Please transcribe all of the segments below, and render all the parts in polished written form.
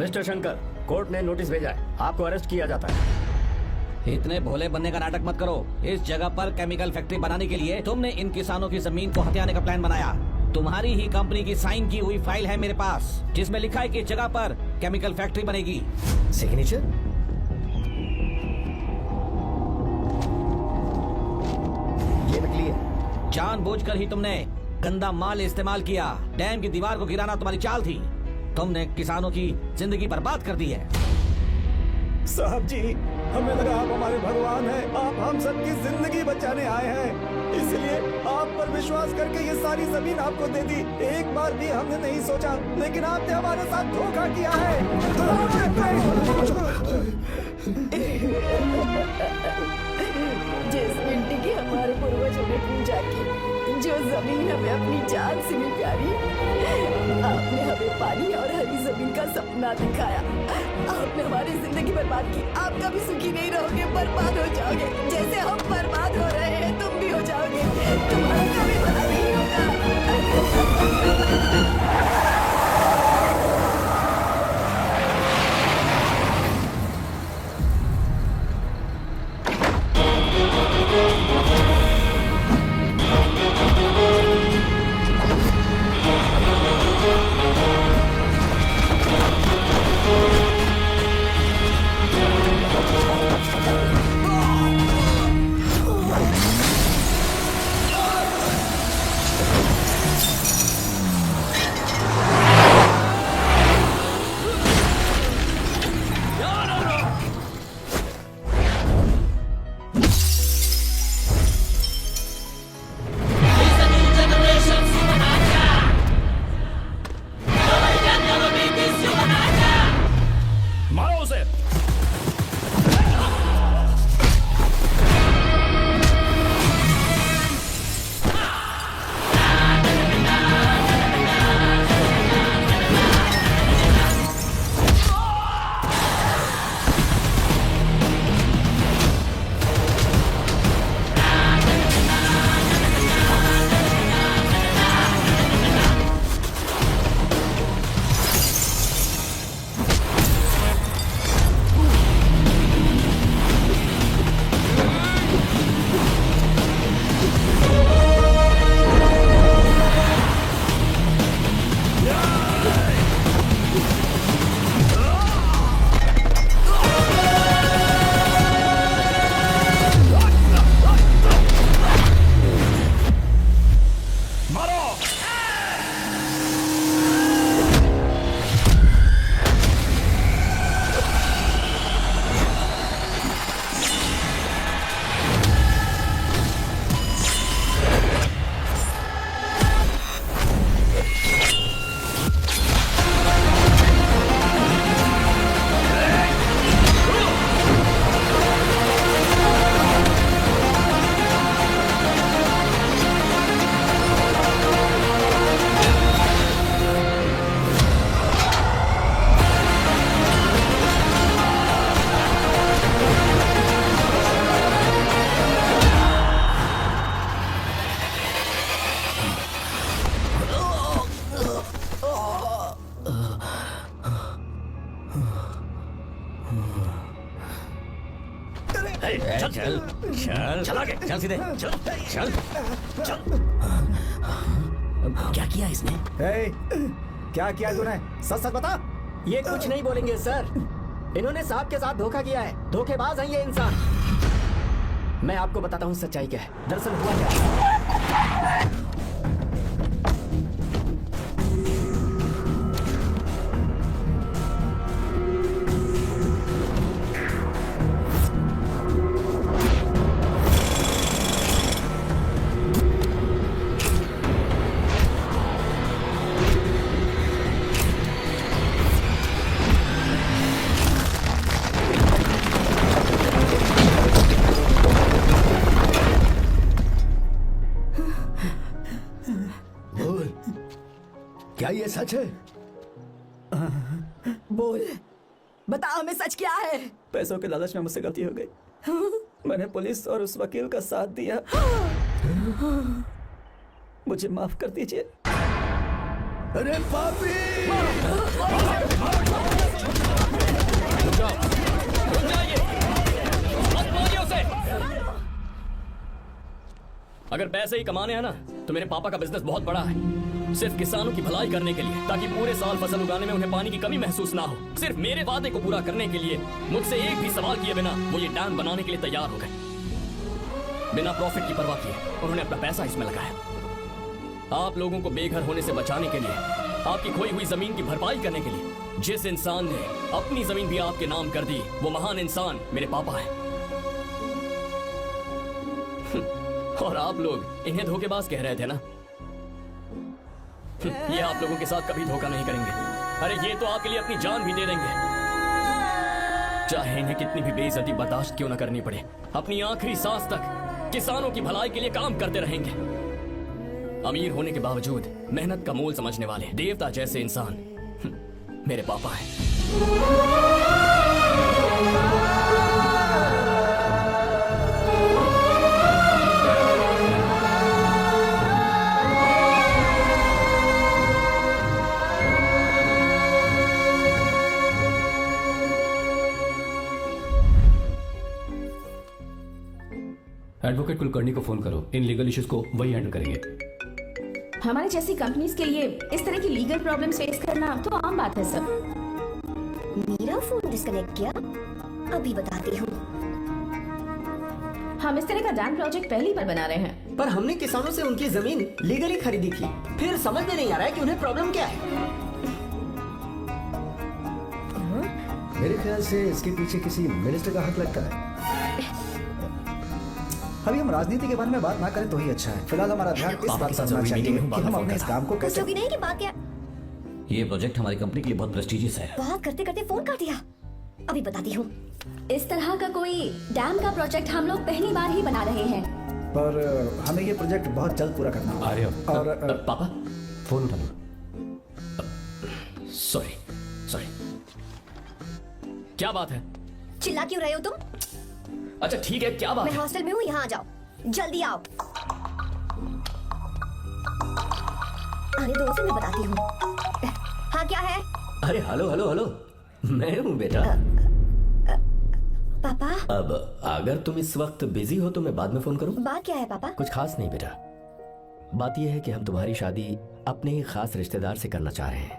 Mister Shankar, court ने notice भेजा है, आपको अरेस्ट किया जाता है। इतने भोले बनने का नाटक मत करो। इस जगह पर केमिकल फैक्ट्री बनाने के लिए तुमने इन किसानों की जमीन को हथियाने का प्लान बनाया। तुम्हारी ही कंपनी की साइन की हुई फाइल है मेरे पास, जिसमें लिखा है कि इस जगह पर केमिकल फैक्ट्री बनेगी। सिग्नेचर? ये नकली है। जानबूझकर ही तुमने गंदा माल इस्तेमाल किया। डैम की दीवार को गिराना तुम्हारी चाल थी। तुमने किसानों की जिंदगी बर्बाद कर दी है। साहब जी, हमें लगा आप हमारे भगवान हैं, आप हम सबकी जिंदगी बचाने आए हैं, इसलिए आप पर विश्वास करके ये सारी जमीन आपको दे दी। एक बार भी हमने नहीं सोचा, लेकिन आपने हमारे साथ धोखा किया है। जिस मिट्टी की हमारे पूर्वजों ने पूजा की, जो जमीन हमें अपनी जान से भी प्यारी, आपने हमें पानी और हरी जमीन का सपना दिखाया। आपने हमारी जिंदगी बर्बाद की। आप कभी सुखी नहीं रहोगे, बर्बाद हो जाओगे। जैसे हम बर्बाद हो रहे हैं, तुम भी हो जाओगे। तुम्हारा कभी भला नहीं होगा। चल चल चल आगे, चल सीधे, चल चल चल। क्या किया इसने? क्या किया तूने? सच सच बता। ये कुछ नहीं बोलेंगे सर। इन्होंने साहब के साथ धोखा किया है। धोखेबाज हैं ये इंसान। मैं आपको बताता हूँ सच्चाई क्या है। दरअसल हुआ क्या है। क्या ये सच है? बोल, बता हमें सच क्या है? पैसों के लालच में मुझसे गलती हो गई। मैंने पुलिस और उस वकील का साथ दिया। मुझे माफ कर दीजिए। अरे पापी! रुक जाओ, रुक जाइए, मत मारिए उसे। अगर पैसे ही कमाने हैं ना तो मेरे पापा का बिजनेस बहुत बड़ा है, सिर्फ किसानों की भलाई करने के लिए, ताकि पूरे साल फसल उगाने में उन्हें पानी की कमी महसूस ना हो। सिर्फ मेरे वादे को पूरा करने के लिए मुझसे एक भी सवाल किए बिना वो ये डैम बनाने के लिए तैयार हो गए। बिना प्रॉफिट की परवाह किए उन्होंने अपना पैसा इसमें लगाया। आप लोगों को बेघर होने से बचाने के लिए, आपकी खोई हुई जमीन की भरपाई करने के लिए, जिस इंसान ने अपनी जमीन भी आपके नाम कर दी, वो महान इंसान मेरे पापा है। और आप लोग इन्हें धोखेबाज कह रहे थे ना? ये आप लोगों के साथ कभी धोखा नहीं करेंगे। अरे ये तो आपके लिए अपनी जान भी दे देंगे, चाहे इन्हें कितनी भी बेइज्जती बर्दाश्त क्यों न करनी पड़े। अपनी आखिरी सांस तक किसानों की भलाई के लिए काम करते रहेंगे। अमीर होने के बावजूद मेहनत का मोल समझने वाले देवता जैसे इंसान मेरे पापा हैं। एडवोकेट कुलकर्णी को फोन करो, इन लीगल इश्यूज को वही हैंडल करेंगे। हमारी जैसी कंपनीज के लिए इस तरह की लीगल प्रॉब्लम्स फेस करना तो आम बात है सर। मेरा फोन डिस्कनेक्ट किया, अभी बताती हूँ। हम इस तरह का डैम प्रोजेक्ट पहली बार बना रहे हैं। पर हमने किसानों से उनकी जमीन लीगली खरीदी थी, फिर समझ में नहीं आ रहा है कि उन्हें प्रॉब्लम क्या है। मेरे ख्याल से इसके पीछे किसी मिनिस्टर का हक लगता है। अभी हम राजनीति के बारे में बात ना करें तो ही अच्छा है। फिलहाल हमारा ध्यान इस बात पर होना चाहिए कि हम अपने इस काम को कैसे। पूछोगी नहीं कि बात क्या? ये प्रोजेक्ट हमारी कंपनी के लिए बहुत प्रेस्टिजियस है। बात करते करते फोन काट दिया, अभी बताती हूँ। इस तरह का कोई डैम का प्रोजेक्ट हम लोग पहली बार ही बना रहे हैं। पर हमें ये प्रोजेक्ट बहुत जल्द पूरा करना होगा। आर्य, और पापा फोन उठा लो। सॉरी सॉरी, क्या बात है? चिल्ला क्यों रहे हो तुम? अच्छा ठीक है, क्या बात मैं है? हॉस्टल में हूँ, यहाँ आ जाओ, जल्दी आओ। आने दो उसे, मैं बताती हूँ। हाँ क्या है? अरे हेलो हेलो हेलो, मैं हूँ बेटा। पापा, अब अगर तुम इस वक्त बिजी हो तो मैं बाद में फोन करूँ? बात क्या है पापा? कुछ खास नहीं बेटा, बात यह है कि हम तुम्हारी शादी अपने ही खास रिश्तेदार से करना चाह रहे हैं।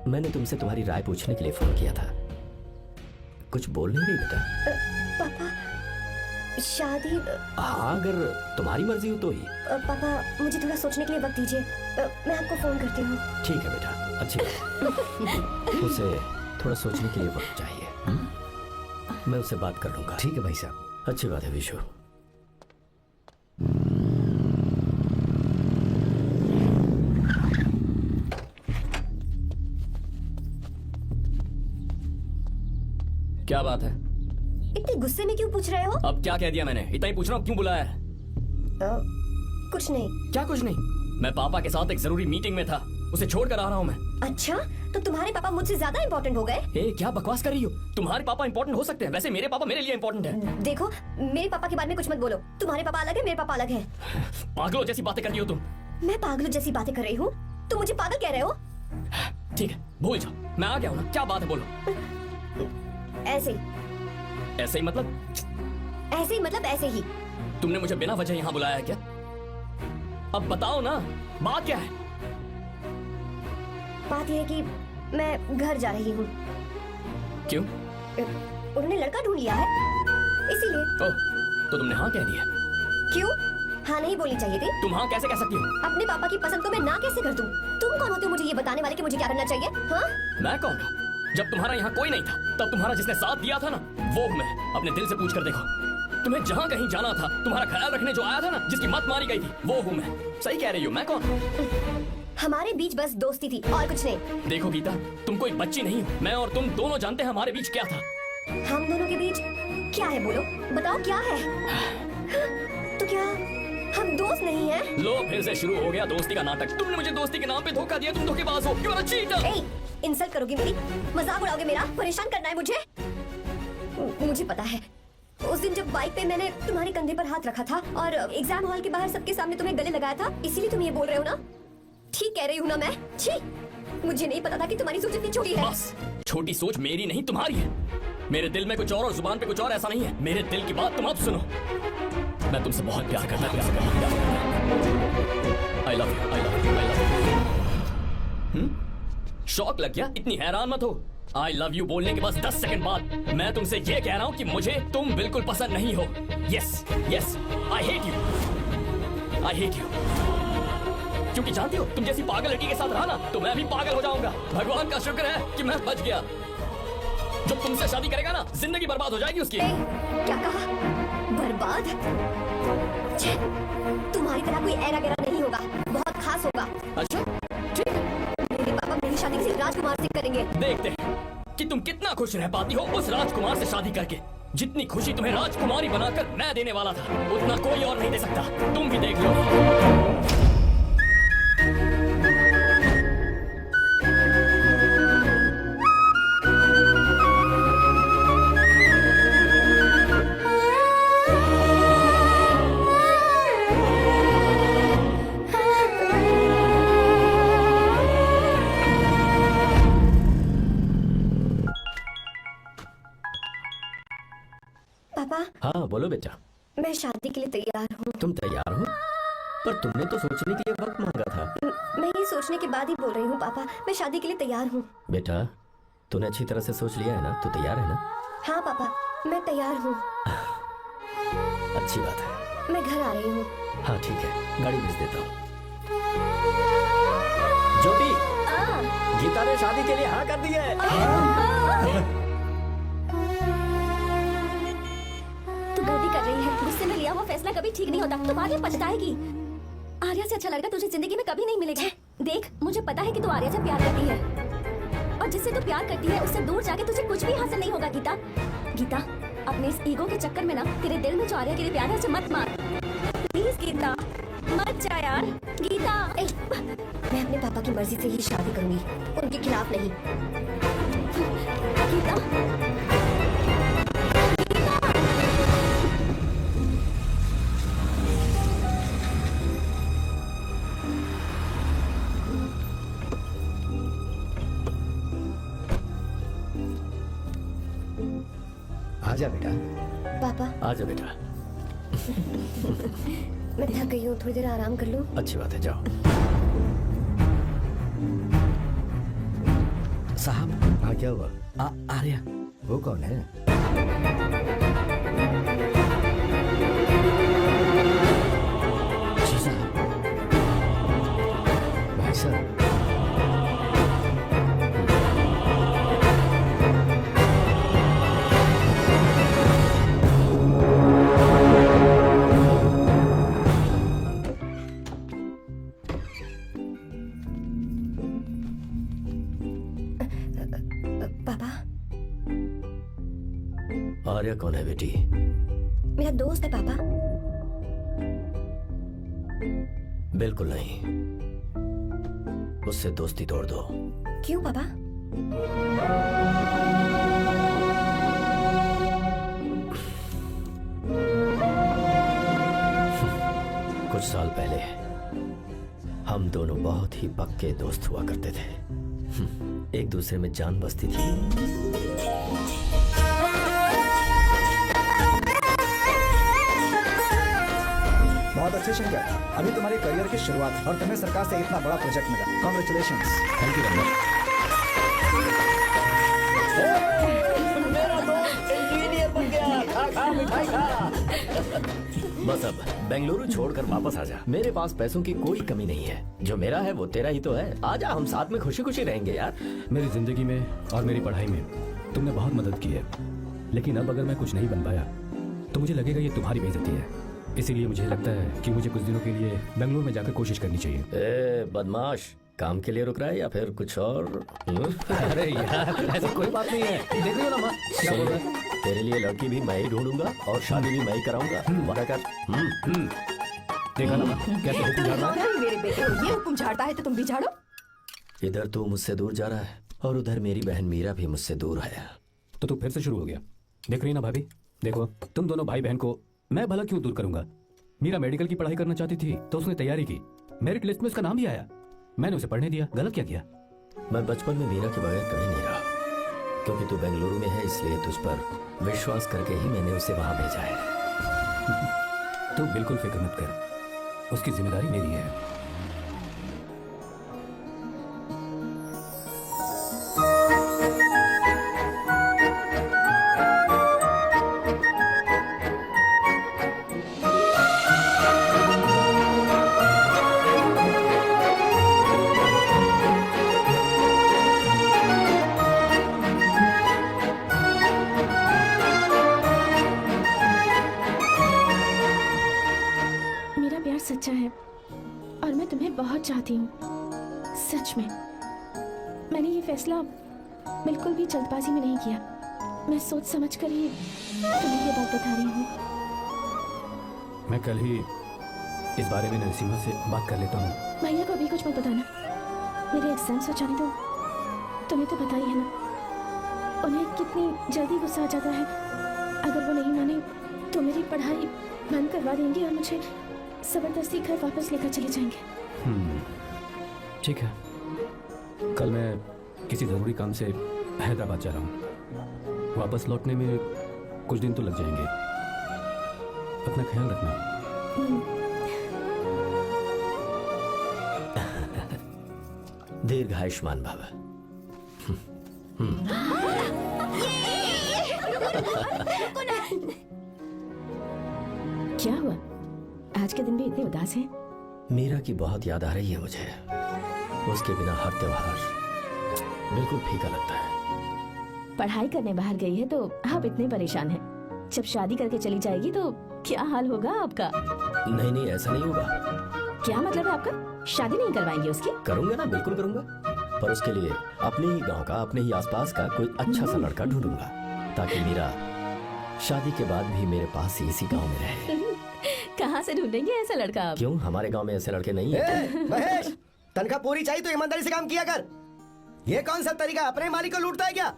मैंने तुमसे तुम्हारी राय पूछने के लिए फोन किया था। कुछ बोल नहीं रही बेटा? पापा, शादी? हाँ, अगर तुम्हारी मर्जी हो तो ही। पापा, मुझे थोड़ा सोचने के लिए वक्त दीजिए, मैं आपको फोन करती हूँ। ठीक है बेटा, अच्छी बात। उसे थोड़ा सोचने के लिए वक्त चाहिए। मैं उससे बात कर लूंगा। ठीक है भाई साहब। अच्छी बात है विशु। क्या बात है? इतने गुस्से में क्यों पूछ रहे हो? अब क्या कह दिया मैंने? इतना ही पूछ रहा हूँ, क्यों बुलाया है? कुछ नहीं। क्या कुछ नहीं? मैं पापा के साथ एक जरूरी मीटिंग में था, उसे छोड़ कर आ रहा हूँ मैं। अच्छा, तो तुम्हारे पापा मुझसे ज्यादा इम्पोर्टेंट हो गए? ए, क्या बकवास कर रही हो? तुम्हारे पापा इंपॉर्टेंट हो सकते हैं, वैसे मेरे पापा मेरे लिए इंपॉर्टेंट है। देखो, मेरे पापा के बारे में कुछ मत बोलो। तुम्हारे पापा अलग है, मेरे पापा अलग है। पागलों जैसी बातें करती हो तुम। मैं पागलों जैसी बातें कर रही हूँ? तुम मुझे पागल कह रहे हो? ठीक है, भूल जाओ, मैं आ गया हूँ ना। क्या बात है, बोलो। ऐसे ही। ऐसे ही मतलब? ऐसे ही मतलब ऐसे ही। तुमने मुझे बिना वजह यहाँ बुलाया है क्या? अब बताओ ना, बात क्या है? बात यह है कि मैं घर जा रही हूँ। क्यों? उन्होंने लड़का ढूंढ लिया है, इसीलिए। ओह, तो तुमने हाँ कह दिया? क्यों? हाँ नहीं बोलनी चाहिए थी? तुम हाँ कैसे कह सकती हो? अपने पापा की पसंद को मैं ना कैसे कर दूं? तुम कौन होते हो मुझे ये बताने वाले कि मुझे क्या करना चाहिए? हाँ? मैं कौन हूँ? जब तुम्हारा यहाँ कोई नहीं था, तब तुम्हारा जिसने साथ दिया था ना, वो हूँ मैं। अपने दिल से पूछ कर देखो, तुम्हें जहाँ कहीं जाना था, तुम्हारा ख्याल रखने जो आया था ना, जिसकी मत मारी गई थी, वो हूँ मैं। सही कह रही हो, मैं कौन हूँ? हमारे बीच बस दोस्ती थी और कुछ नहीं। देखो गीता, तुम कोई बच्ची नहीं हो। मैं और तुम दोनों जानते हैं हमारे बीच क्या था। हम दोनों के बीच क्या है? बोलो, बताओ क्या है? तो क्या हम दोस्त नहीं हैं? लो, फिर से शुरू हो गया दोस्ती का नाटक। तुमने मुझे दोस्ती के नाम पे धोखा दिया, तुम धोखेबाज हो। You are a cheater. ए, इंसल्ट करोगे मेरी? मजाक उड़ाओगे मेरा? परेशान करना है मुझे? मुझे पता है, उस दिन जब बाइक पे मैंने तुम्हारे कंधे पर हाथ रखा था और एग्जाम हॉल के बाहर सबके सामने तुम्हें गले लगाया था, इसीलिए तुम ये बोल रहे हो ना? ठीक कह रही हूँ ना मैं? छी, मुझे नहीं पता था कि तुम्हारी सोच इतनी छोटी है। बस छोटी सोच मेरी नहीं तुम्हारी है। मेरे दिल में कुछ और जुबान पे कुछ और, ऐसा नहीं है। मेरे दिल की बात तुम अब सुनो। मैं तुमसे बहुत प्यार करता हूँ। I love you, I love you, I love you. शौक लग गया? इतनी हैरान मत हो। आई लव यू बोलने के बस 10 सेकंड बाद मैं तुमसे ये कह रहा हूँ कि मुझे तुम बिल्कुल पसंद नहीं हो। Yes yes, I hate you, I hate you. क्योंकि जानती हो, तुम जैसी पागल लड़की के साथ रहा ना तो मैं भी पागल हो जाऊंगा। भगवान का शुक्र है कि मैं बच गया। जो तुमसे शादी करेगा ना, जिंदगी बर्बाद हो जाएगी उसकी। क्या कहा? बर्बाद? छे, तुम्हारी तरह कोई ऐरा गैरा नहीं होगा, बहुत खास होगा। अच्छा ठीक है, मेरे पापा मेरी शादी किसी राजकुमार से करेंगे। देखते हैं कि तुम कितना खुश रह पाती हो उस राजकुमार से शादी करके। जितनी खुशी तुम्हें राजकुमारी बनाकर मैं देने वाला था, उतना कोई और नहीं दे सकता। तुम भी देख लो। पापा, हाँ बोलो बेटा। मैं शादी के लिए तैयार हूँ। तुम तैयार हो? पर तुमने तो सोचने के लिए वक्त मांगा था। मैं ये सोचने के बाद ही बोल रही हूँ पापा, मैं शादी के लिए तैयार हूँ। बेटा तूने अच्छी तरह से सोच लिया है ना? तू तैयार है ना? हाँ पापा, मैं तैयार हूँ। अच्छी बात है। मैं घर आ रही हूँ। हाँ ठीक है, गाड़ी भेज देता हूँ। ज्योति, गीता ने शादी के लिए हाँ कर दी है। तू गलती कर रही है। गुस्से में लिया हुआ फैसला कभी ठीक नहीं होता। तू बाद में पछताएगी। आर्या से अच्छा लड़का तुझे जिंदगी में कभी नहीं मिलेगा। देख, मुझे पता है कि तू आर्या से प्यार करती है, और जिससे तू प्यार करती है उससे दूर जाके तुझे कुछ भी हासिल नहीं होगा। गीता, गीता, अपने इस ईगो के चक्कर में ना तेरे दिल में जो आर्या के लिए प्यार है उसे मत मार। प्लीज गीता, मत जा यार। गीता, मैं अपने पापा की मर्जी से ही शादी करूंगी, उनके खिलाफ नहीं। गीता, आजा बेटा। पापा, आजा बेटा। मैं थक गई हूँ, थोड़ी देर आराम कर लूँ। अच्छी बात है, जाओ। साहब, हाँ क्या हुआ? आर्या। वो कौन है? जी साहब। भाई साहब, पापा, आर्या कौन है बेटी? मेरा दोस्त है पापा। बिल्कुल नहीं, उससे दोस्ती तोड़ दो। क्यों पापा? कुछ साल पहले हम दोनों बहुत ही पक्के दोस्त हुआ करते थे। एक दूसरे में जान बसती थी। बहुत अच्छे शंकर, अभी तुम्हारे करियर की शुरुआत और तुम्हें सरकार से इतना बड़ा प्रोजेक्ट मिला। कॉन्ग्रेचुलेशंस। Thank you Raman. मेरा दोस्त इंजीनियर बन गया। खा खा मिठाई खा। बस अब बेंगलुरु छोड़कर वापस आ जा। मेरे पास पैसों की कोई कमी नहीं है। जो मेरा है वो तेरा ही तो है। आजा, हम साथ में खुशी खुशी रहेंगे यार। मेरी जिंदगी में और मेरी पढ़ाई में तुमने बहुत मदद की है, लेकिन अब अगर मैं कुछ नहीं बन पाया तो मुझे लगेगा ये तुम्हारी बेइज्जती है। इसीलिए मुझे लगता है कि मुझे कुछ दिनों के लिए बेंगलुरु में जाकर कोशिश करनी चाहिए। ए बदमाश, काम के लिए रुक रहा है या फिर कुछ और? अरे यार, ऐसी कोई बात नहीं है। देख रही हो ना माँ, क्या बोल रहा है? तेरे लिए लड़की भी मैं ही ढूंढूंगा और शादी भी मैं ही कराऊंगा। वादा कर। देखा ना माँ, कैसे हुक्म झाड़ रहा है? अरे मेरे बेटे, ये हुक्म झाड़ता है तो तुम भी झाड़ो। इधर तू मुझसे दूर जा रहा है और उधर मेरी बहन मीरा भी मुझसे दूर है। तो तू फिर से शुरू हो गया। देख रही ना भाभी, देखो तुम दोनों भाई बहन को मैं भला क्यों दूर करूंगा। मीरा मेडिकल की पढ़ाई करना चाहती थी तो उसने तैयारी की, मेरिट लिस्ट में उसका नाम भी आया, मैंने उसे पढ़ने दिया। गलत क्या किया? मैं बचपन में मीरा के बगैर कभी नहीं रहा, क्योंकि तू बेंगलुरु में है, इसलिए तुझ पर विश्वास करके ही मैंने उसे वहां भेजा है। तू बिल्कुल फिक्र मत कर, उसकी जिम्मेदारी मेरी है। मेरा प्यार सच्चा है और मैं तुम्हें बहुत चाहती हूँ, सच में। मैंने ये फैसला बिल्कुल भी जल्दबाजी में नहीं किया, मैं सोच समझ कर ही तुम्हें ये बात बता रही हूँ। मैं कल ही इस बारे में नरसिम्हा से बात कर लेता हूँ। भैया को अभी कुछ मत बताना, मेरे एग्जाम्स हो जाने दो। तुम्हें तो पता ही है ना, उन्हें कितनी जल्दी गुस्सा आ जाता है। अगर वो नहीं माने तो मेरी पढ़ाई बंद करवा देंगे और मुझे जबरदस्ती घर वापस लेकर चले जाएंगे। ठीक है, कल मैं किसी ज़रूरी काम से हैदराबाद जा रहा हूँ। वापस लौटने में कुछ दिन तो लग जाएंगे। अपना ख्याल रखना। दीर्घायुष्मान भव। क्या हुआ, आज के दिन भी इतने उदास हैं? मीरा की बहुत याद आ रही है मुझे। उसके बिना हर त्योहार बिल्कुल फीका लगता है। पढ़ाई करने बाहर गई है तो आप इतने परेशान हैं। जब शादी करके चली जाएगी तो क्या हाल होगा आपका? नहीं नहीं, ऐसा नहीं होगा। क्या मतलब है आपका? शादी नहीं करवाएंगे उसकी? करूंगा ना, बिल्कुल करूंगा, पर उसके लिए अपने ही गांव का, अपने ही आसपास का कोई अच्छा सा लड़का ढूंढूंगा, ताकि मीरा शादी के बाद भी मेरे पास ही इसी गांव में रहे। कहाँ से ढूंढेंगे ऐसा लड़का आप? क्यों, हमारे गांव में ऐसे लड़के नहीं है? महेश, तनख्वाह पूरी चाहिए तो ईमानदारी से काम किया कर। ये कौन सा तरीका, अपने मालिक को लूटता है क्या?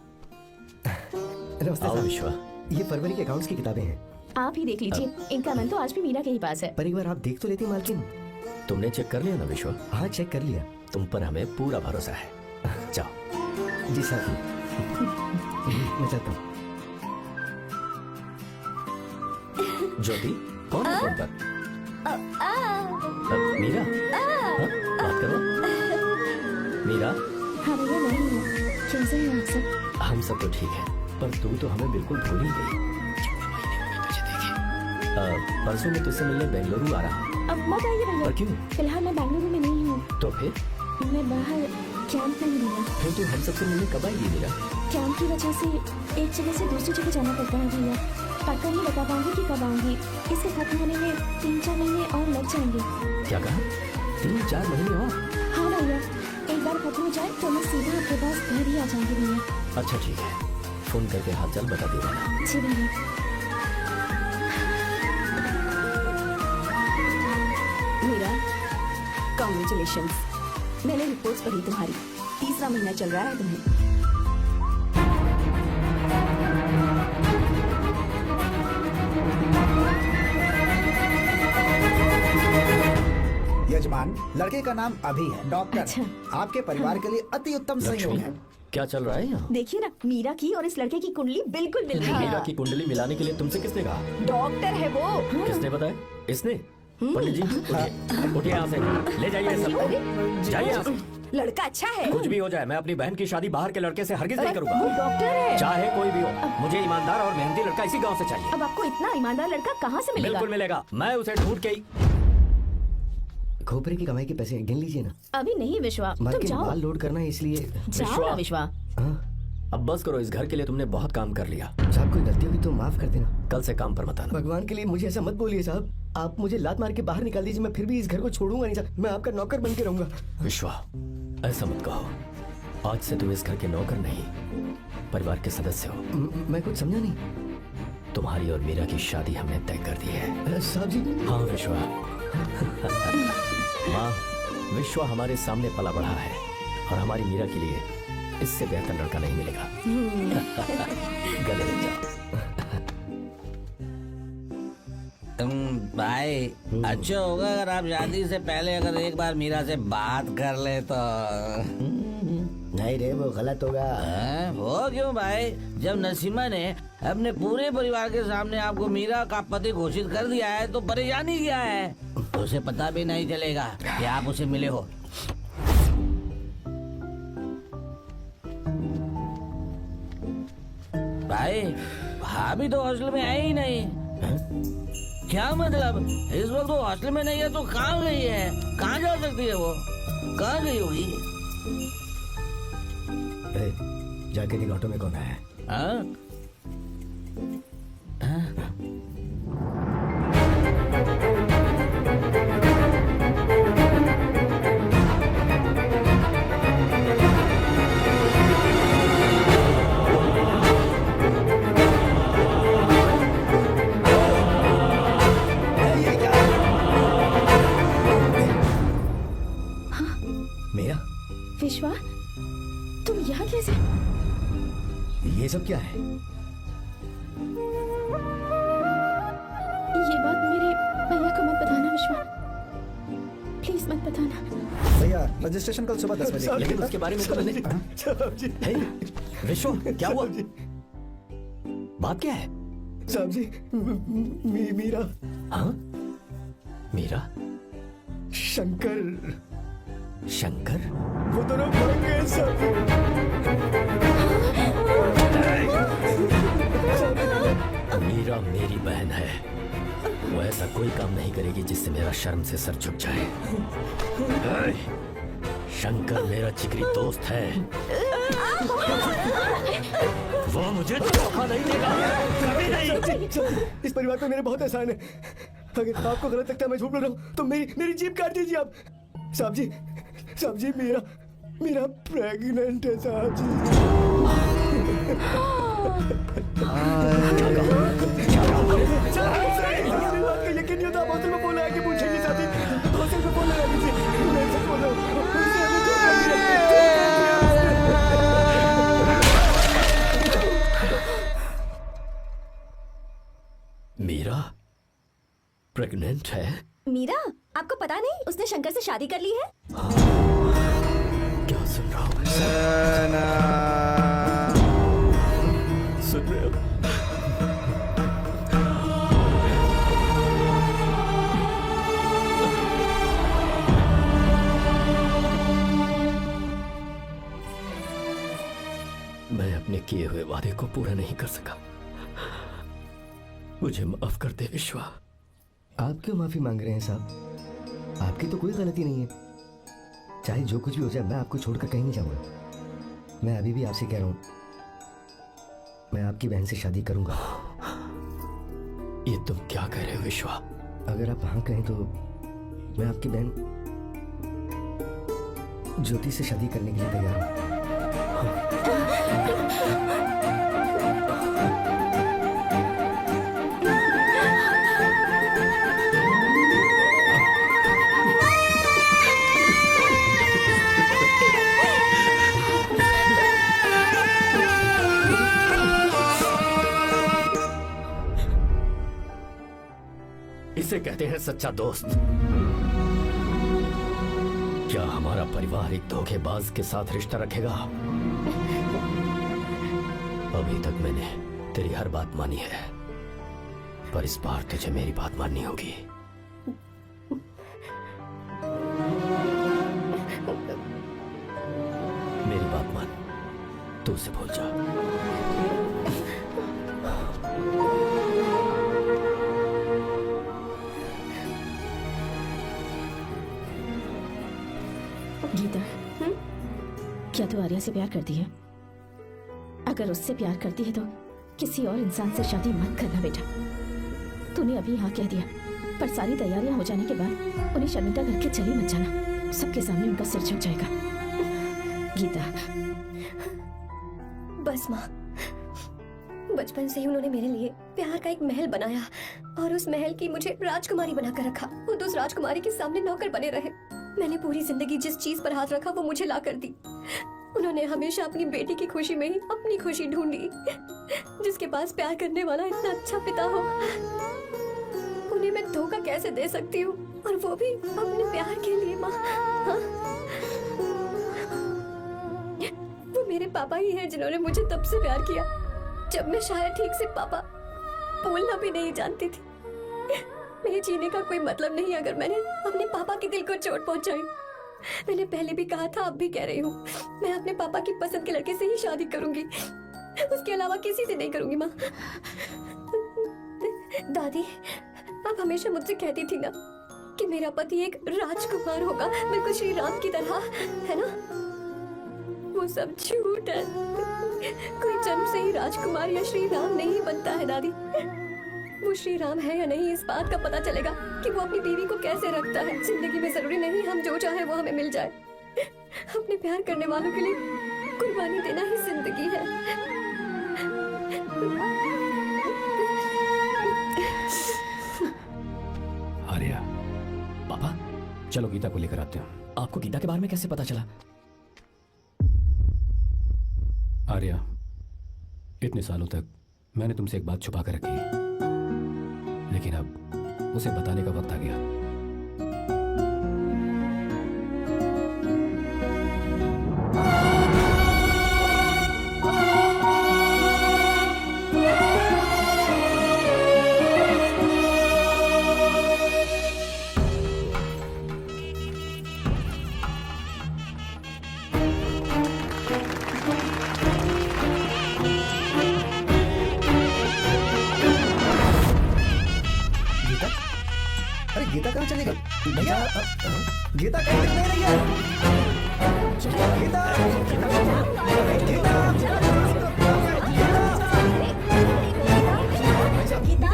नमस्ते आओ साहब। विश्वा। ये फरवरी के अकाउंट्स की किताबें हैं, आप ही देख लीजिए, इनका मन तो आज भी मीरा के ही पास है। पर एक बार आप देख तो लेती मालकिन। तुमने चेक कर लिया ना विश्वा? हाँ, चेक कर लिया। तुम पर हमें पूरा भरोसा है। जाओ। जी साहब। मैं चलता हूँ। ज्योति, कौन है फोन पर? मीरा? हाँ, बात करो। मीरा, हाँ भैया, मैं ही हूँ। कैसे हैं आप सब? हम सब तो ठीक है, पर तू तो हमें बिल्कुल भूल ही गई। परसों मैं तुझसे मिलने बेंगलुरु आ रहा हूँ। अब मत आइए भैया, पर क्यों? फिलहाल मैं बेंगलुरु में नहीं हूँ, तो फिर मैं बाहर कैंप में हूँ। फिर तू हम सबसे मिलने कब आएगी मीरा? कैंप की वजह से एक जगह से दूसरी जगह जाना पड़ता है भैया। पक्का नहीं बता पाऊंगी कि कब आऊंगी। इसके खत्म होने में 3-4 महीने और लग जाएंगे। क्या कहा? 3-4 महीने और? हाँ भैया, एक बार खत्म हो जाए तो मैं सीधा आपके पास घर ही आ जाऊंगी भैया। अच्छा ठीक है, फोन करके हाल चाल बता दे देना। जी भैया। मीरा, कॉन्ग्रेचुलेशंस। मैंने रिपोर्ट्स पढ़ी तुम्हारी, 3रा महीना चल रहा है तुम्हें। यजमान, लड़के का नाम अभी है, डॉक्टर। अच्छा। आपके परिवार के लिए अति उत्तम संयोग लक्ष्मी, है। क्या चल रहा है यहाँ? देखिए ना, मीरा की और इस लड़के की कुंडली बिल्कुल मिल रही है। मीरा की कुंडली मिलाने के लिए तुमसे किसने कहा? डॉक्टर है वो। किसने बताया? इसने? पंडित जी, उठिए, उठिए यहाँ से, ले जाइए सब, जाइए यहाँ से। लड़का अच्छा है। कुछ भी हो जाए, मैं अपनी बहन की शादी बाहर के लड़के से हरगिज नहीं वो करूंगा। डॉक्टर है। चाहे कोई भी हो, मुझे ईमानदार और मेहनती लड़का इसी गांव से चाहिए। अब आपको इतना ईमानदार लड़का कहाँ से मिलेगा? बिल्कुल मिलेगा, मैं उसे ढूंढ के ही। खोपरे की कमाई के पैसे गिन लीजिए ना। अभी नहीं विश्वा, तुम मालकिन, जाओ। माल लोड करना है, इसलिए। जाओ ना विश्वा। हाँ, अब बस करो, इस घर के लिए तुमने बहुत काम कर लिया। साहब कोई गलती हुई तो माफ कर देना। कल से काम पर मत आना। भगवान के लिए मुझे ऐसा मत बोलिए साहब। आप मुझे लात मार के बाहर निकाल दीजिए, मैं फिर भी इस घर को छोड़ूंगा नहीं साहब। मैं आपका नौकर बन के रहूंगा। विश्वा, ऐसा मत कहो। आज से तुम इस घर के नौकर नहीं, परिवार के सदस्य हो। मैं कुछ समझा नहीं। तुम्हारी और मीरा की शादी हमने तय कर दी है। साहब जी। हाँ विश्वा। माँ, विश्वा हमारे सामने पला बढ़ा है और हमारी मीरा के लिए इससे बेहतर लड़का नहीं मिलेगा। गले लग जाओ। भाई, अच्छा होगा अगर आप शादी से पहले अगर एक बार मीरा से बात कर ले तो। नहीं रे, वो गलत होगा। वो क्यों भाई? जब नसीमा ने अपने पूरे परिवार के सामने आपको मीरा का पति घोषित कर दिया है तो परेशानी क्या है? उसे पता भी नहीं चलेगा कि आप उसे मिले हो। भाई भाभी तो हॉस्टल में है ही नहीं। क्या मतलब? इस वक्त वो हॉस्टल में नहीं है तो कहाँ गई है? कहाँ जा सकती है वो? कहाँ गई होगी? जाके देख ऑटो में कौन है। हाँ? मेरा विश्वा, तुम यहाँ कैसे? ये सब क्या है? ये बात मेरे भैया को मत बताना विश्वा, प्लीज मत बताना। भैया रजिस्ट्रेशन कल सुबह 10 बजे। लेकिन उसके बारे में तो मैंने। हे, विश्व, क्या हुआ? बात क्या है? साहब जी, मीरा, हाँ? मीरा? शंकर, शंकर? वो दोनों भाग गए साहब जी। मीरा मेरी बहन है, वो ऐसा कोई काम नहीं करेगी जिससे मेरा शर्म से सर झुक जाए। शंकर मेरा जिगरी दोस्त है, वो मुझे धोखा नहीं देगा, कभी नहीं। इस परिवार पे मेरे बहुत एहसान है। अगर आपको गलत लगता है मैं झूठ बोल रहा हूँ तो मेरी जीभ काट दीजिए आप। साहब जी, मीरा प्रेग्नेंट है साहब जी। बात का यकीन नहीं होता। आप होटल में फोन लगा के पूछेंगे साथी, होटल में फोन लगा दीजिए। मैं सच बोल रहा हूँ, उसने हमें धोखा दिया। मीरा प्रेग्नेंट है? मीरा, आपको पता नहीं उसने शंकर से शादी कर ली है? क्या सुन रहा हूँ? सुन रहे हो? मैं अपने किए हुए वादे को पूरा नहीं कर सका, मुझे माफ कर दे विश्वा। आप क्यों माफी मांग रहे हैं साहब? आपकी तो कोई गलती नहीं है। चाहे जो कुछ भी हो जाए, मैं आपको छोड़कर कहीं नहीं जाऊंगा। मैं अभी भी आपसे कह रहा हूं, मैं आपकी बहन से शादी करूंगा। ये तुम क्या कह रहे हो विश्वा? अगर आप हाँ कहें तो मैं आपकी बहन ज्योति से शादी करने के लिए तैयार हूं। इसे कहते हैं सच्चा दोस्त। क्या हमारा परिवार एक धोखेबाज के साथ रिश्ता रखेगा? अभी तक मैंने तेरी हर बात मानी है, पर इस बार तुझे मेरी बात माननी होगी। मेरी बात मान, तू उसे भूल जा। गीता, क्या तू आर्या से प्यार करती है? अगर उससे प्यार करती है तो किसी और इंसान से शादी मत करना बेटा। तूने अभी हाँ कह दिया, पर सारी तैयारियां हो जाने के बाद उन्हें शर्मिंदा करके चली मत जाना, सबके सामने उनका सिर झुक जाएगा। गीता, बस माँ, बचपन से ही उन्होंने मेरे लिए प्यार का एक महल बनाया और उस महल की मुझे राजकुमारी बनाकर रखा। खुद उस राजकुमारी के सामने नौकर बने रहे। मैंने पूरी जिंदगी जिस चीज पर हाथ रखा वो मुझे ला कर दी। उन्होंने हमेशा अपनी बेटी की खुशी में ही अपनी खुशी ढूंढी। जिसके पास प्यार करने वाला इतना अच्छा पिता हो, उन्हें मैं धोखा कैसे दे सकती हूँ, और वो भी अपने प्यार के लिए। माँ, हाँ? पापा ही हैं जिन्होंने मुझे तब से प्यार किया जब मैं शायद ठीक से पापा बोलना भी नहीं जानती थी। मेरे जीने का कोई मतलब नहीं अगर मैंने अपने पापा के दिल को चोट पहुंचाई। मैंने पहले भी कहा था, अब भी कह रही हूँ, मैं अपने पापा की पसंद के लड़के से ही शादी करूंगी, उसके अलावा किसी से नहीं करूंगी। माँ, दादी, आप हमेशा मुझसे कहती थी ना कि मेरा पति एक राजकुमार होगा, बिल्कुल श्री राम की तरह, है ना? वो सब झूठ है। कोई जन्म से ही राजकुमार या श्री राम नहीं बनता है दादी। वो श्री राम है या नहीं, इस बात का पता चलेगा कि वो अपनी बीवी को कैसे रखता है। जिंदगी में जरूरी नहीं हम जो चाहे वो हमें मिल जाए। अपने प्यार करने वालों के लिए कुर्बानी देना ही जिंदगी है। आर्या, पापा, चलो गीता को लेकर आते हैं। आपको गीता के बारे में कैसे पता चला? आर्या, इतने सालों तक मैंने तुमसे एक बात छुपा कर रखी, लेकिन अब उसे बताने का वक्त आ गया। गीता कहाँ चली गई? भैया, गीता कहीं दिख नहीं रही है। गीता,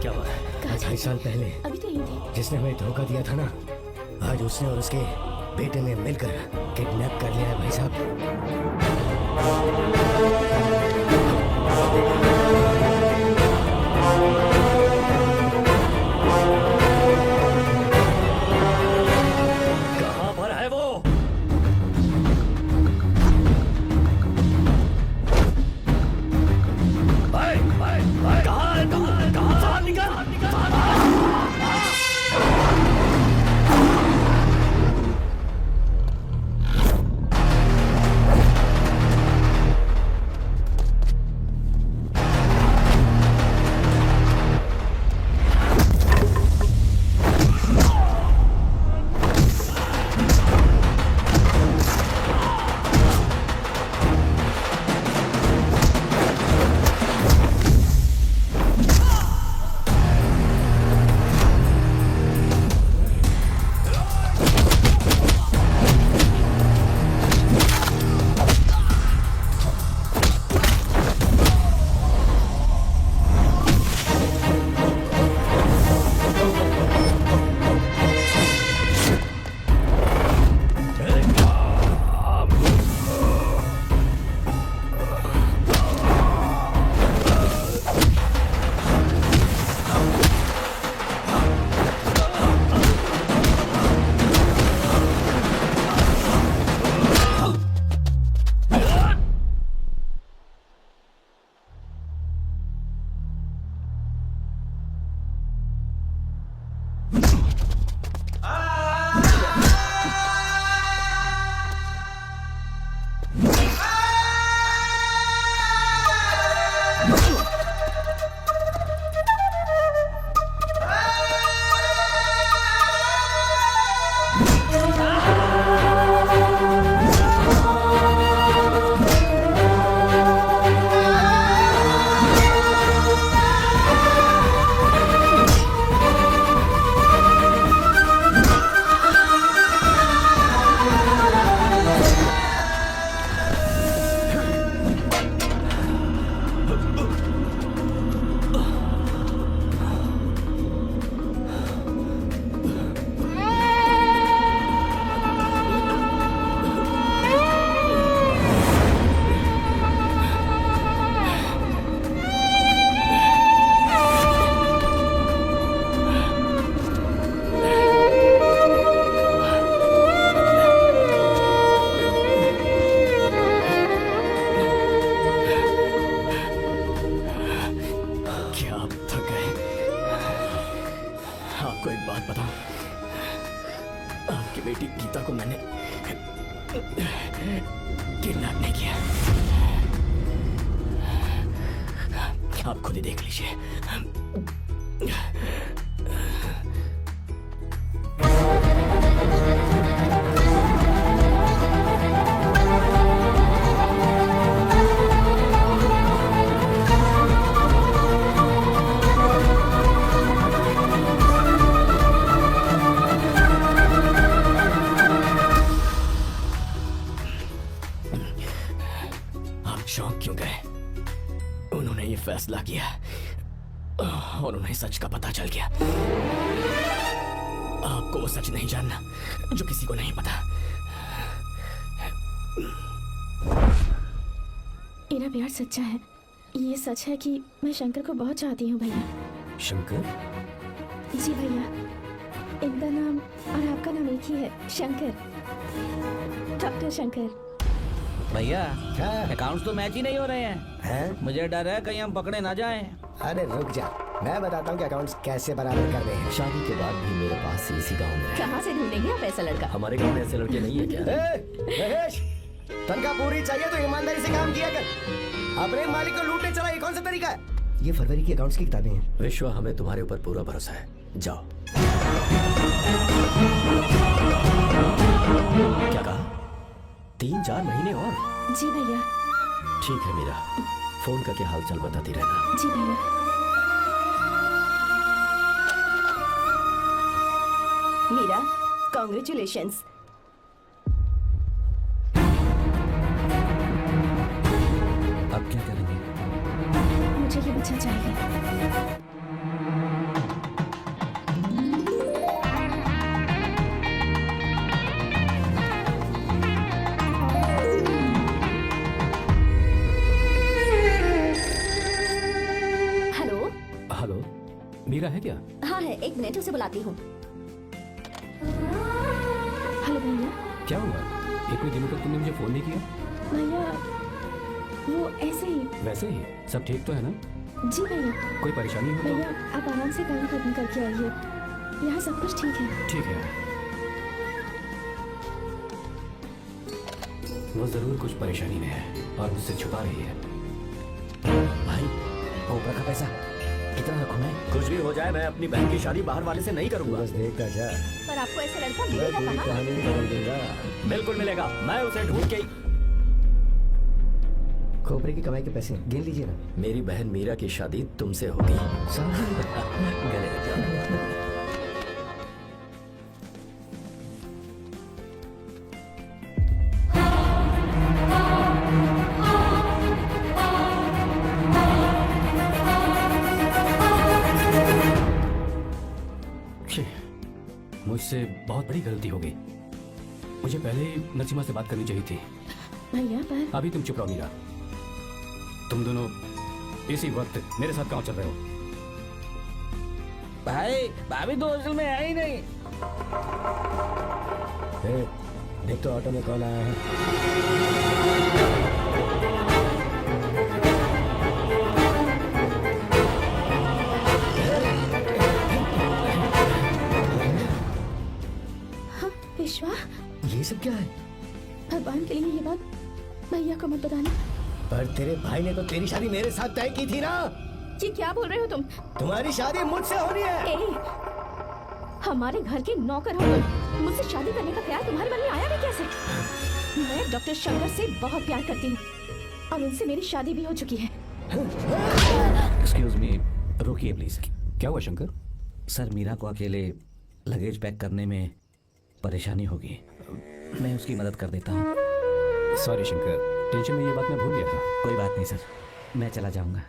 क्या हुआ? 2.5 साल पहले अभी तो यही थी। जिसने हमें धोखा दिया था ना, आज उसने और उसके बेटे ने मिलकर किडनैप कर लिया है भाई साहब। कहाँ पर है वो? कहाँ है तू? बाहर निकल! किडनैप नहीं किया। आप खुद ही देख लीजिए। चौंक क्यों गए? उन्होंने ये फैसला किया और उन्हें सच का पता चल गया। आपको वो सच नहीं जानना जो किसी को नहीं पता। मेरा प्यार सच्चा है। ये सच है कि मैं शंकर को बहुत चाहती हूँ भैया। शंकर? जी भैया, इनका नाम और आपका नाम एक ही है, शंकर, डॉक्टर शंकर। भैया क्या? अकाउंट्स तो मैच ही नहीं हो रहे हैं। मुझे डर है कहीं हम पकड़े ना जाएं। अरे रुक जा, मैं बताता हूँ कि अकाउंट्स कैसे बराबर कर रहे हैं। शादी के बाद भी मेरे पास इसी गांव में है। कहाँ से ढूंढेंगे आप ऐसा लड़का? हमारे गांव में ऐसे लड़के नहीं है क्या? महेश, तनख्वाह पूरी चाहिए तो ईमानदारी से काम किया कर। अपने मालिक को लूटने चला, ये कौन सा तरीका है? ये फरवरी की अकाउंट्स की किताबें हैं। विश्वा, हमें तुम्हारे ऊपर पूरा भरोसा है। जाओ। क्या कहा? 3-4 महीने और? जी भैया। ठीक है मीरा, फोन करके हालचाल बताती रहना। जी भैया। मीरा, कॉन्ग्रेचुलेशंस। अब क्या करेंगे? मुझे ये बच्चा चाहिए। हेलो। हेलो, मीरा है क्या? हाँ है, एक मिनट, उसे बुलाती हूँ। हेलो भैया। क्या हुआ? इतने दिनों तक तुमने मुझे फोन नहीं किया? भैया वो ऐसे ही। वैसे ही सब ठीक तो है ना? जी भैया। कोई परेशानी हो भैया आप आराम से काम खत्म करके आइए, यहाँ सब कुछ ठीक है। तो? ठीक है। वो जरूर कुछ परेशानी में है और मुझसे छुपा रही है। भाई, ऊपर का पैसा कितना रखूं मैं? कुछ भी हो जाए, मैं अपनी बहन की शादी बाहर वाले से नहीं करूंगा। बस देखता जा, पर आपको ऐसा लड़का मैं मिलेगा पूरी कहाँ? कहानी बदल दूंगा। बिल्कुल मिलेगा, मैं उसे ढूंढ के ही। खोपरे की कमाई के पैसे गिन लीजिए ना। मेरी बहन मीरा की शादी तुमसे होगी। गले लग जाओ। मुझसे बहुत बड़ी गलती हो गई। मुझे पहले ही नरसिम्हा से बात करनी चाहिए थी। भैया पर अभी तुम चुप रहो मीरा। तुम दोनों इसी वक्त मेरे साथ कहाँ चल रहे हो? भाई भाभी तो हॉस्टल में है ही नहीं। देख तो ऑटो में कौन आया है। हाँ विश्वा, ये सब क्या है? भगवान के लिए ये बात भैया को मत बताना। पर तेरे भाई ने तो तेरी शादी मेरे साथ तय की थी ना। ये क्या बोल रहे हो तुम? तुम्हारी शादी मुझसे होनी है। ए, हमारे घर के नौकर हो तुम। मुझसे शादी करने का ख्याल तुम्हारे मन में आया भी कैसे? मैं डॉक्टर शंकर से बहुत प्यार करती हूँ और उनसे मेरी शादी भी हो चुकी है। एक्सक्यूज मी, रोकिए प्लीज। क्या हुआ शंकर? सर, मीरा को अकेले लगेज पैक करने में परेशानी होगी, मैं उसकी मदद कर देता हूँ। सॉरी शंकर, टेंशन में ये बात मैं भूल गया था। कोई बात नहीं सर, मैं चला जाऊंगा।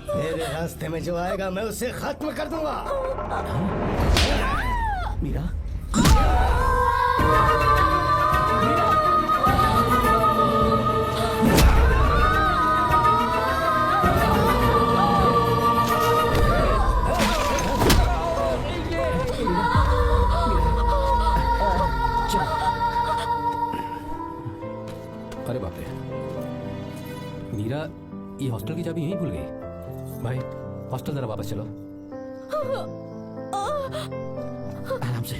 मेरे रास्ते में जो आएगा मैं उसे खत्म कर दूंगा। मीरा, अरे बाप रे, मीरा ये हॉस्टल की चाबी यहीं भूल गई। भाई हॉस्टल जरा वापस चलो। आराम से।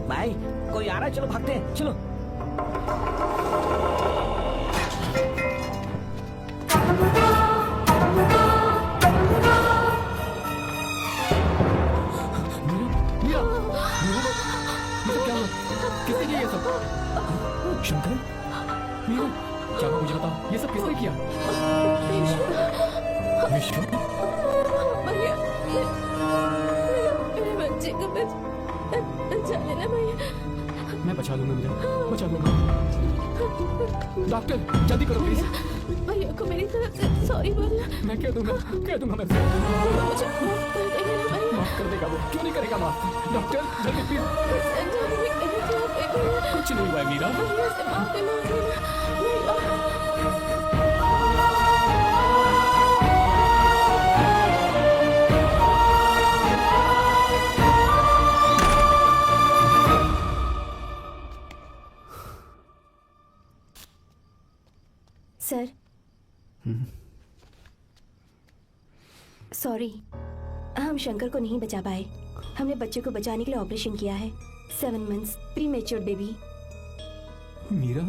भाई कोई आ रहा है, चलो भागते हैं, चलो। किसने किया ये सब? शंकर, मीरा, क्या हुआ मुझे बताओ, ये सब किसने किया? विश्व, भैया, मेरे बच्चे को बचा लेना भैया। मैं बचा लूंगा मीरा, बचा लूंगा। डॉक्टर जल्दी करो प्लीज। भैया को मेरी तरफ से सॉरी बोलना। मैं कह दूंगा मैं। मुझे माफ कर देगा ना भैया। माफ कर देगा वो, क्यों नहीं करेगा माफ? डॉक्टर जल्दी प्लीज। कुछ नहीं हुआ है मीरा। भैया से माफी मांग लेना। सर, सॉरी, हम शंकर को नहीं बचा पाए। हमने बच्चे को बचाने के लिए ऑपरेशन किया है। 7 months premature baby. Meera,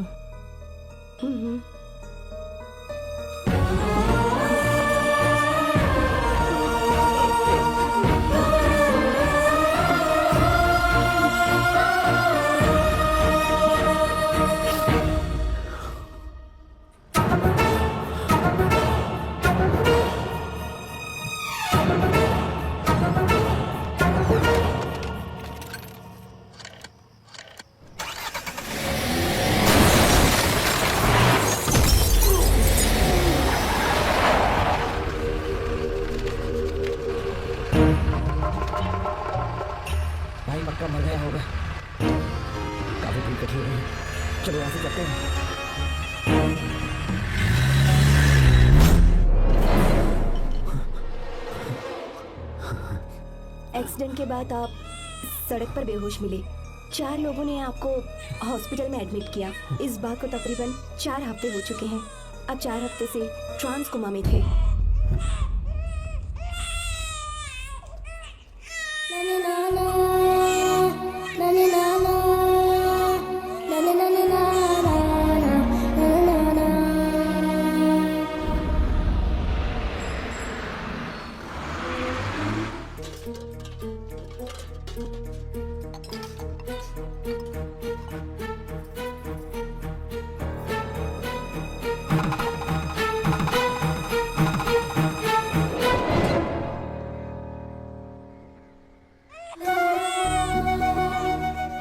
भाई पक्का मर गया होगा। काफी भीड़ इकट्ठी हो गई है। चलो यहाँ से चलते हैं। एक्सीडेंट के बाद आप सड़क पर बेहोश मिले। 4 लोगों ने आपको हॉस्पिटल में एडमिट किया। इस बात को तकरीबन 4 हफ्ते हो चुके हैं। आप 4 हफ्ते से ट्रांस कोमा में थे।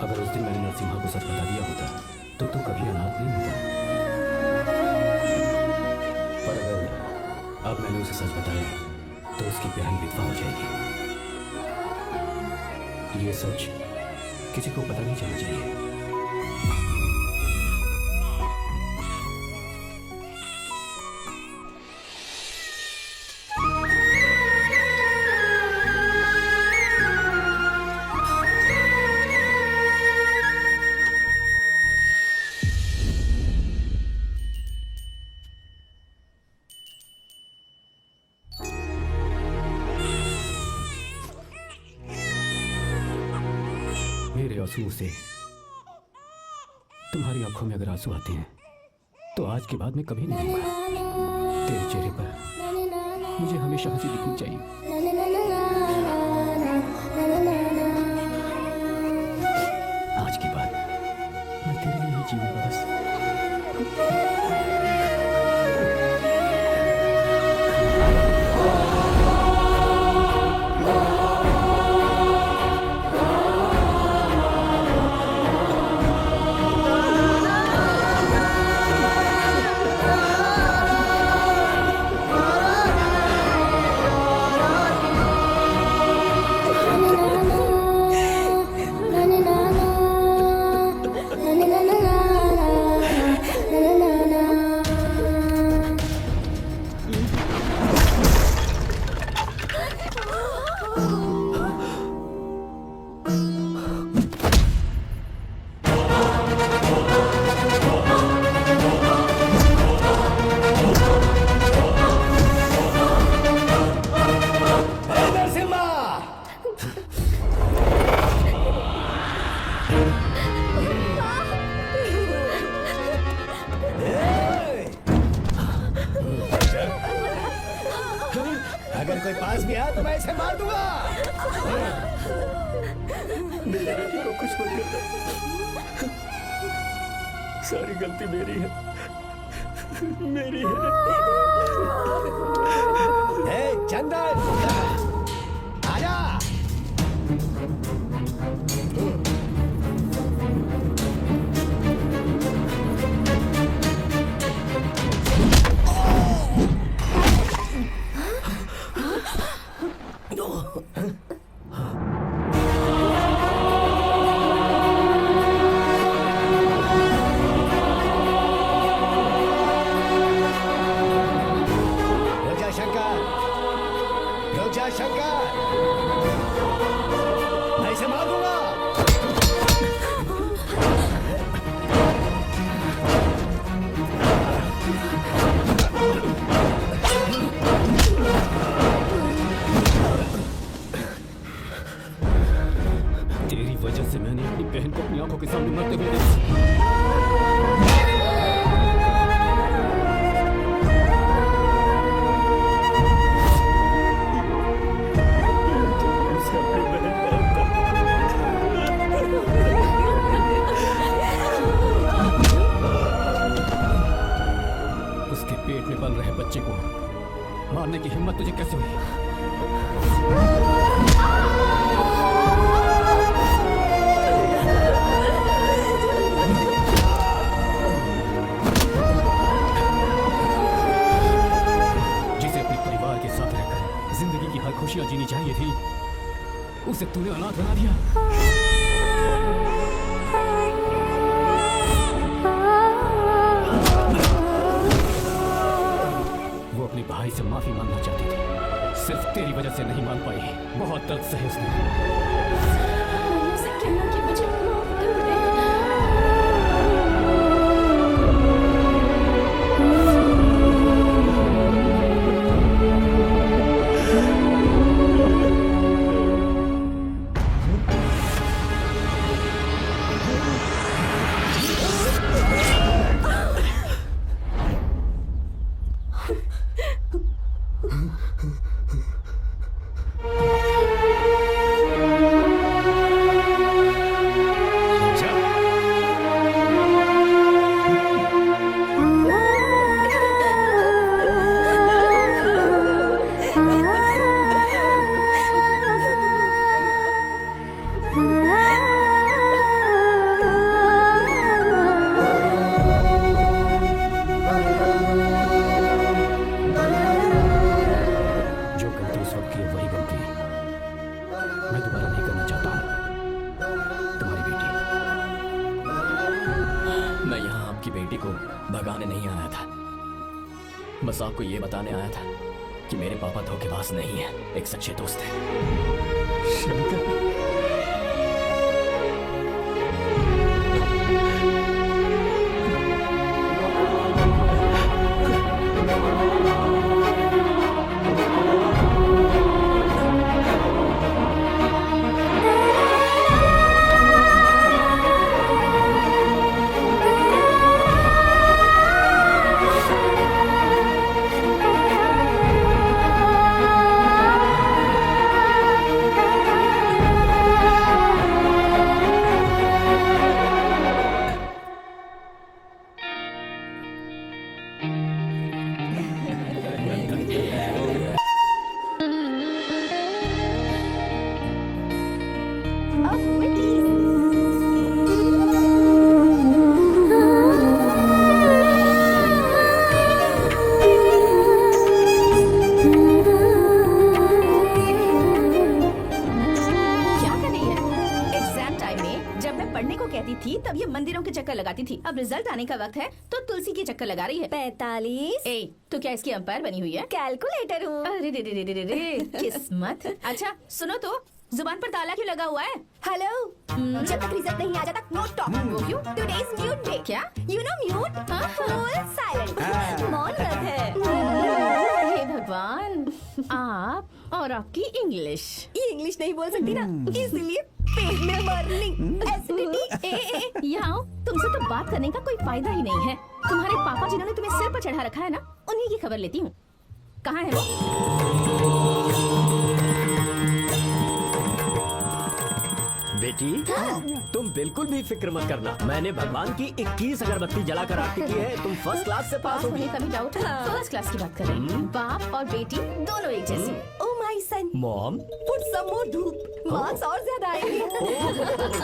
अगर उस दिन मैंने नरसिम्हा को सच बता दिया होता तो तू कभी अनाथ नहीं होता। पर अगर अब मैंने उसे सच बताया तो उसकी प्यारी विधवा हो जाएगी। ये सच किसी को पता नहीं चलना चाहिए। मेरे आंसुओं से तुम्हारी आंखों में अगर आंसू आते हैं तो आज के बाद मैं कभी नहीं लूंगा। तेरे चेहरे पर मुझे हमेशा हंसी दिखनी चाहिए। आज के बाद मैं तेरे लिए ही जीऊंगा बस। अगर कोई पास भी आया तो मैं इसे मार दूंगा। मेरी बेटी को कुछ मत करना, सारी गलती मेरी है, मेरी है। चंदन आजा। शंकर, मैं इसे मार दूंगा। तेरी वजह से मैंने अपनी बहन को अपनी आंखों के सामने मरते हुए देखा। पेट में पल रहे बच्चे को मारने की हिम्मत तुझे कैसे हुई? जिसे अपने परिवार के साथ रहकर जिंदगी की हर खुशियां जीनी चाहिए थी, उसे तूने अनाथ बना दिया। अपने भाई से माफी मांगना चाहती थी, सिर्फ तेरी वजह से नहीं मांग पाई। बहुत दर्द सहे उसने। कहना कि मुझे माफ कर दे। भगाने नहीं आया था, बस आपको ये बताने आया था कि मेरे पापा धोखेबाज नहीं है, एक सच्चे दोस्त हैं। शंकर, रिजल्ट आने का वक्त है तो तुलसी के चक्कर लगा रही है। 45। ए, तो क्या इसकी अंपायर बनी हुई है? कैलकुलेटर हूँ। अरे रे रे रे रे रे किस्मत। अच्छा सुनो तो, जुबान पर ताला क्यों लगा हुआ है? हेलो, जब तक रिजल्ट नहीं आ जाता नो टॉक। वो क्यों? Today's mute day. क्या? You know mute, full silent, मौन व्रत है। हे भगवान, आप और आपकी इंग्लिश। ये इंग्लिश नहीं बोल सकती ना, इसलिए पेट में बर्निंग, एसिडिटी। ए, यहाँ आओ, तुमसे तो बात करने का कोई फायदा ही नहीं है। तुम्हारे पापा जिन्होंने तुम्हें सिर पर चढ़ा रखा है ना, उन्हीं की खबर लेती हूँ। कहाँ है वो? बेटी तुम बिल्कुल भी फिक्र मत करना, मैंने भगवान की 21 अगरबत्ती जलाकर आरती की है, तुम फर्स्ट क्लास से पास पास होगी। होने का भी डाउट है। फर्स्ट क्लास की बात कर रहे हैं। बाप और बेटी दोनों एक जैसे। Oh my son, mom put some more धूप, मार्क्स और ज्यादा आएंगे।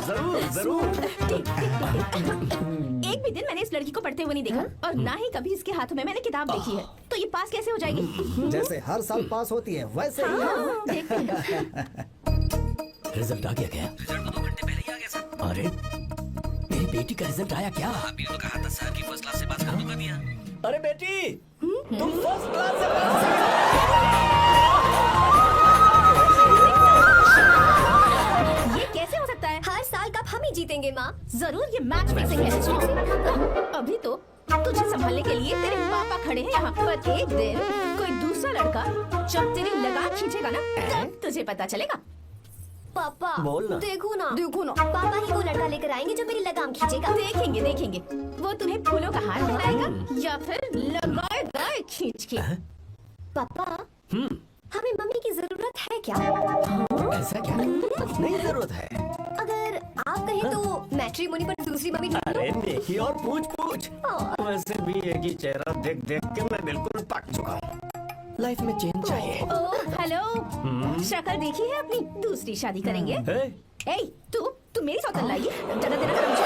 जरूर जरूर। एक भी दिन मैंने इस लड़की को पढ़ते हुए नहीं देखा और ना ही कभी इसके हाथों में मैंने किताब देखी है, तो ये पास कैसे हो जाएगी? जैसे हर साल पास होती है वैसे ही। हाँ, देखते हैं। रिजल्ट आ गया क्या? रिजल्ट तो 2 घंटे पहले ही आ गया सर। अरे मेरी बेटी का रिजल्ट आया क्या? अभी तो कहा था सर कि फर्स्ट क्लास से पास कर दूंगा दिया। अरे बेटी तुम फर्स्ट क्लास से पास हो। ये कैसे हो सकता है? हर साल कप हम ही जीतेंगे माँ। जरूर ये मैच फिक्सिंग है। अभी तो तुझे संभालने के लिए तेरे पापा खड़े हैं यहाँ पर। एक दिन कोई दूसरा लड़का जब तेरी लगाम खींचेगा ना, तब तुझे पता चलेगा। पापा बोल ना। देखो ना, पापा ही वो लड़का लेकर आएंगे जो मेरी लगाम खींचेगा। देखेंगे देखेंगे, वो तुम्हें फूलों का हार पहनाएगा या फिर लगाएगा खींच के। पापा हमें मम्मी की जरूरत है क्या? ऐसा क्या? नहीं जरूरत है। अगर आप कहें तो मैट्रिमोनी पर दूसरी मम्मी ढूंढ लो। अरे देखी और पूछ। वैसे भी एक ही चेहरा देख देख के मैं बिल्कुल पक चुका हूँ। लाइफ में चेंज चाहिए। ओह हेलो, शक्ल देखी है अपनी? दूसरी शादी करेंगे। हे? ए, तू मेरी सौतन लाएगी? ज्यादा देर अगर मुझे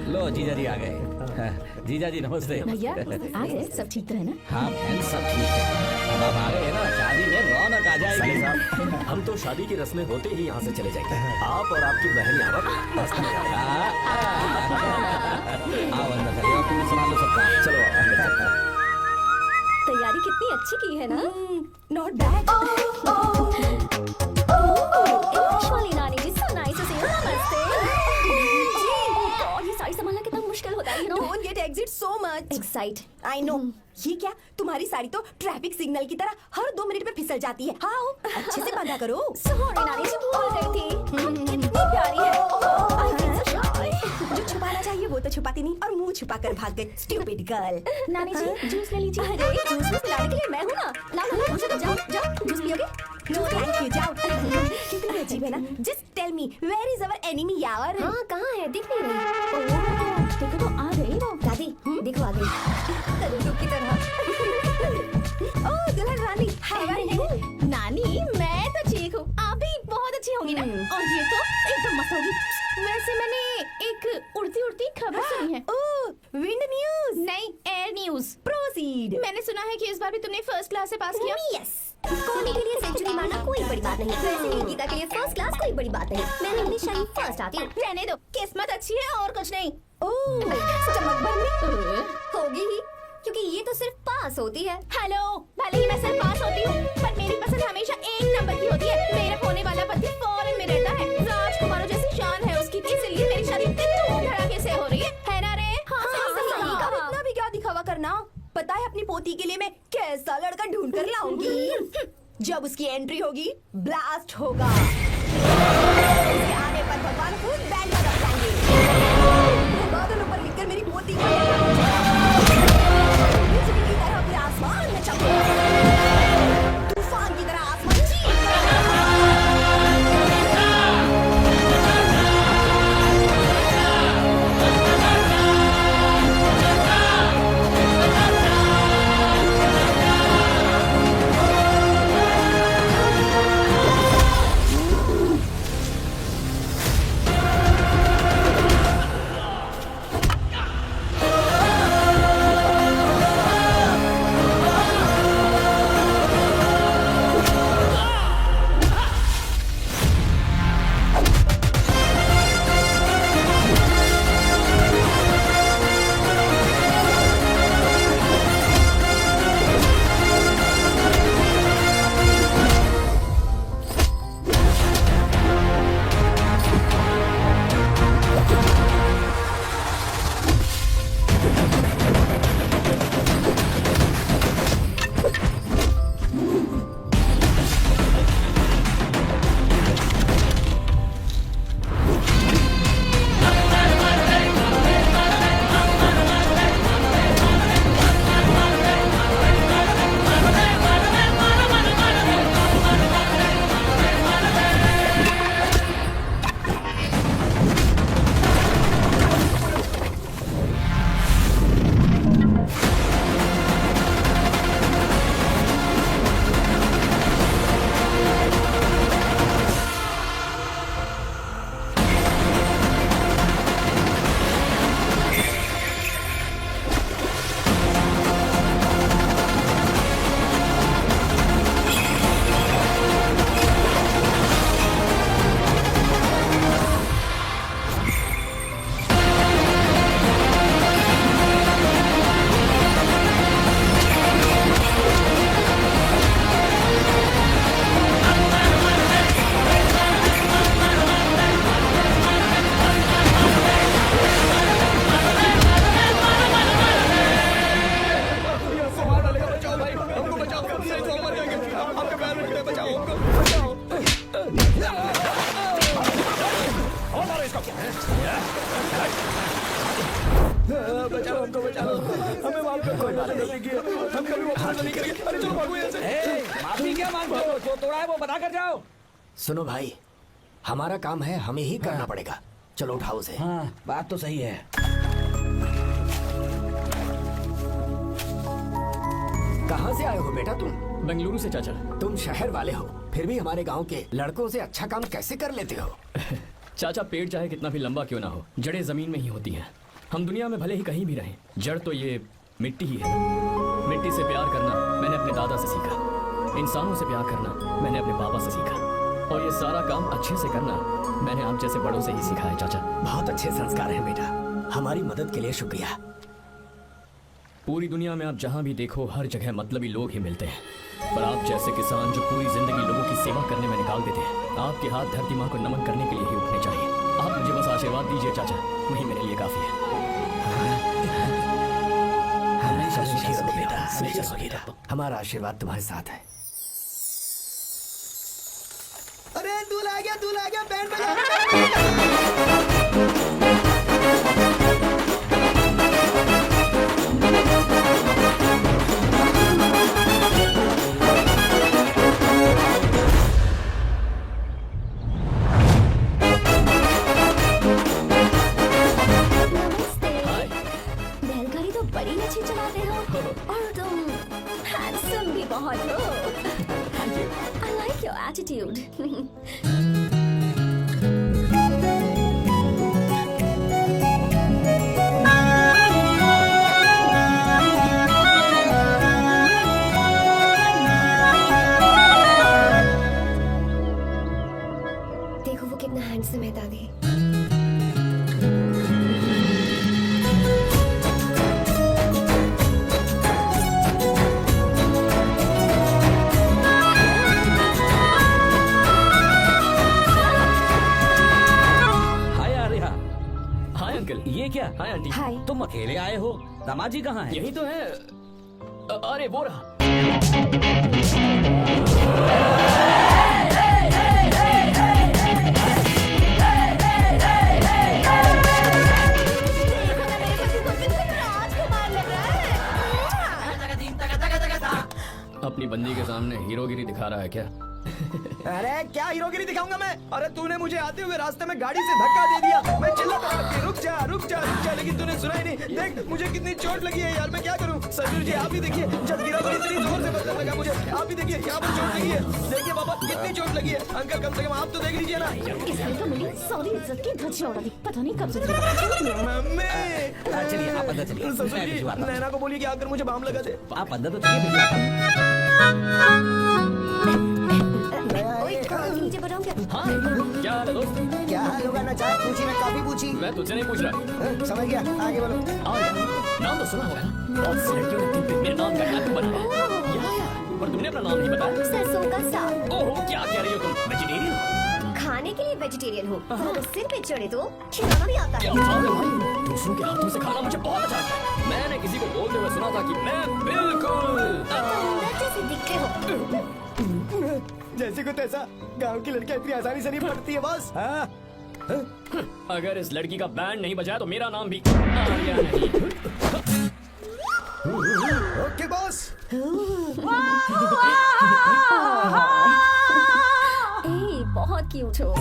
लो जीजा जी आ गए। जीजा जी नमस्ते। भैया आ गए, सब ठीक तो है ना? हाँ बहन सब ठीक है। अब आप आ गए ना, शादी में रौनक आ साले जाएगी। साहब, हम तो शादी की रस्में होते ही यहाँ से चले जाएंगे। आप और आपकी बहन यहाँ पर मस्त मजा आएगा। आओ अंदर चलिए, और तुम संभाल लो सबका। चलो अंदर चलते हैं। तैयारी कितनी अच्छी की है ना? Not bad. एक्चुअली नानी जी so nice to see you. नमस्ते। और ये साड़ी संभालना कितना मुश्किल होता है, you know? Don't get exit so much. Excite. I know. ये क्या, तुम्हारी साड़ी तो ट्रैफिक सिग्नल की तरह हर 2 मिनट में फिसल जाती है। हाँ, अच्छे से बांधा करो। Sorry, नानी जी भूल गई थी। कितनी प्यारी है। I feel so shy. जो छुपाना चाहिए वो तो छुपाती नहीं और मुंह छुपाकर भाग गई। Stupid girl. नानी जी जूस ले लीजिए। अरे जूस में पिलाने के लिए मैं हूँ ना। लाओ मुझे तो जाओ जूस पियोगे? No, thank you, जाओ। कितनी अजीब है ना। Just tell me, where is our enemy यार? हाँ कहाँ है, दिख नहीं रही। ओह देखो तो आ गई वो। दादी देखो आ गई तरंगों की तरह। ओह दुल्हन रानी, how are you? नानी मैं तो ठीक हूँ, आप भी बहुत अच्छी होंगी ना। और ये तो एकदम मस्त होगी। वैसे मैंने एक उड़ती उड़ती खबर सुनी है। ओह विंड न्यूज। नहीं, एयर न्यूज। प्रोसीड। मैंने सुना है कि इस बार भी तुमने फर्स्ट क्लास से पास किया। यस। कोहली के लिए सेंचुरी मारना कोई बड़ी बात नहीं। वैसे ही गीता के लिए फर्स्ट क्लास कोई बड़ी बात नहीं। मैं हमेशा ही फर्स्ट आती हूँ। रहने दो, किस्मत अच्छी है और कुछ नहीं। ओह चमक भरनी होगी ही, क्योंकि ये तो सिर्फ पास होती है। हेलो, भले ही मैं सिर्फ पास होती हूँ, पर मेरी पसंद हमेशा 1 नंबर की होती है। मेरा होने वाला पति फॉरेन में रहता है, राजकुमारों जैसी शान है उसकी, इसलिए मेरी शादी इतने धूम धड़ाके से हो रही है ना रे? हाँ, सही कहा। अब इतना भी क्या दिखावा करना। पता है अपनी पोती के लिए मैं कैसा लड़का ढूंढ कर लाऊंगी। जब उसकी एंट्री होगी ब्लास्ट होगा। उसके आने पर भगवान खुद बैंड बजा जाएंगे। बादलों पर लिखकर मेरी पोती को बिजली की तरह अपने आसमान में चमके, तूफान की तरह आसमान चीर। अरे चलो भागो यहाँ से। माफी क्या मांगते हो? जो तोड़ा है वो बता कर जाओ। सुनो भाई, हमारा काम है, हमें ही करना पड़ेगा। चलो उठाओ उसे। हाँ, बात तो सही है। कहाँ से आए हो बेटा तुम? बेंगलुरु से चाचा। तुम शहर वाले हो, फिर भी हमारे गांव के लड़कों से अच्छा काम कैसे कर लेते हो? चाचा, पेड़ चाहे कितना भी लंबा क्यों ना हो, जड़ें जमीन में ही होती हैं। हम दुनिया में भले ही कहीं भी रहें, जड़ तो ये मिट्टी ही है। मिट्टी से प्यार करना मैंने अपने दादा से सीखा, इंसानों से प्यार करना मैंने अपने पापा से सीखा, और ये सारा काम अच्छे से करना मैंने आप जैसे बड़ों से ही सीखा है चाचा। बहुत अच्छे संस्कार हैं बेटा, हमारी मदद के लिए शुक्रिया। पूरी दुनिया में आप जहाँ भी देखो, हर जगह मतलबी लोग ही मिलते हैं, पर आप जैसे किसान जो पूरी जिंदगी लोगों की सेवा करने में निकाल देते हैं, आपके हाथ धरती माँ को नमन करने के लिए ही उठने चाहिए। आप मुझे बस आशीर्वाद दीजिए चाचा, वही मेरे लिए काफी है। हमेशा सुखी रहो बेटा, हमेशा सुखी रहो। हमारा आशीर्वाद तुम्हारे साथ है। अरे दूल्हा आ गया, बैंड बजा। नमस्ते। बैलगाड़ी तो बड़ी अच्छी चलाते हो, और तुम हैंडसम भी बहुत हो। I like your attitude. देखो वो कितना हैंडसम है दादी। हाय आर्या। Hi uncle. ये क्या? Hi aunty. हाय। तुम अकेले आए हो? दामाजी कहाँ है? यही तो है। अरे वो रहा। अपनी बंदी के सामने हीरोगिरी दिखा रहा है क्या? अरे क्या हीरोगिरी दिखाऊंगा मैं? अरे तूने मुझे आते हुए रास्ते में गाड़ी से धक्का दे दिया। मैं चिल्लाता रहा कि रुक जा रुक जा रुक जा, लेकिन तूने सुना ही नहीं। देख मुझे कितनी चोट लगी है यार, मैं क्या करूं? ससुर जी आप ही देखिए, जब गिरा तो इतनी जोर से बजने लगा मुझे। आप ही देखिए यहाँ पर चोट लगी है। देखिए पापा कितनी चोट लगी है। अंकल कम से कम आप तो देख लीजिए ना। इसने तो मेरी सारी इज्जत की धज्जियां उड़ा दी, पता नहीं कब से। मम्मी चलिए आप अंदर चलिए। ससुर मैं जी भिजवाता हूँ। नैना को बोलिए कि आकर मुझे बाम लगा दे। आप अंदर तो चलिए, भिजवाता हूँ। नीचे बढ़ाऊं क्या? हाँ, क्या हाल है दोस्त? क्या हाल होगा ना, चाय पूछी ना काफी पूछी। मैं तुझसे नहीं पूछ रहा। समझ गया, आगे बोलो। आओ यार, नाम तो सुना होगा ना? बहुत सी लड़कियों ने दिल पे मेरे नाम का टैटू बनाया है। पर तुमने अपना नाम नहीं बताया। सरसों का साग। ओहो, क्या कह रही हो तुम? वेजिटेरियन हो? खाने के लिए वेजिटेरियन हूँ, पर सिर पे चढ़े तो खिलाना भी आता क्या है। बात है भाई, दूसरों के हाथों से खाना मुझे बहुत अच्छा लगता है। मैंने किसी को बोलते हुए सुना था कि मैं बिल्कुल अंदर जैसे दिखते हो। जैसे को तैसा, गांव की लड़कियां इतनी आसानी से नहीं पटती है बस। हाँ अगर इस लड़की का बैंड नहीं बजाया तो मेरा नाम भी आर्या नहीं। Okay boss. ए, बहुत क्यूट हो।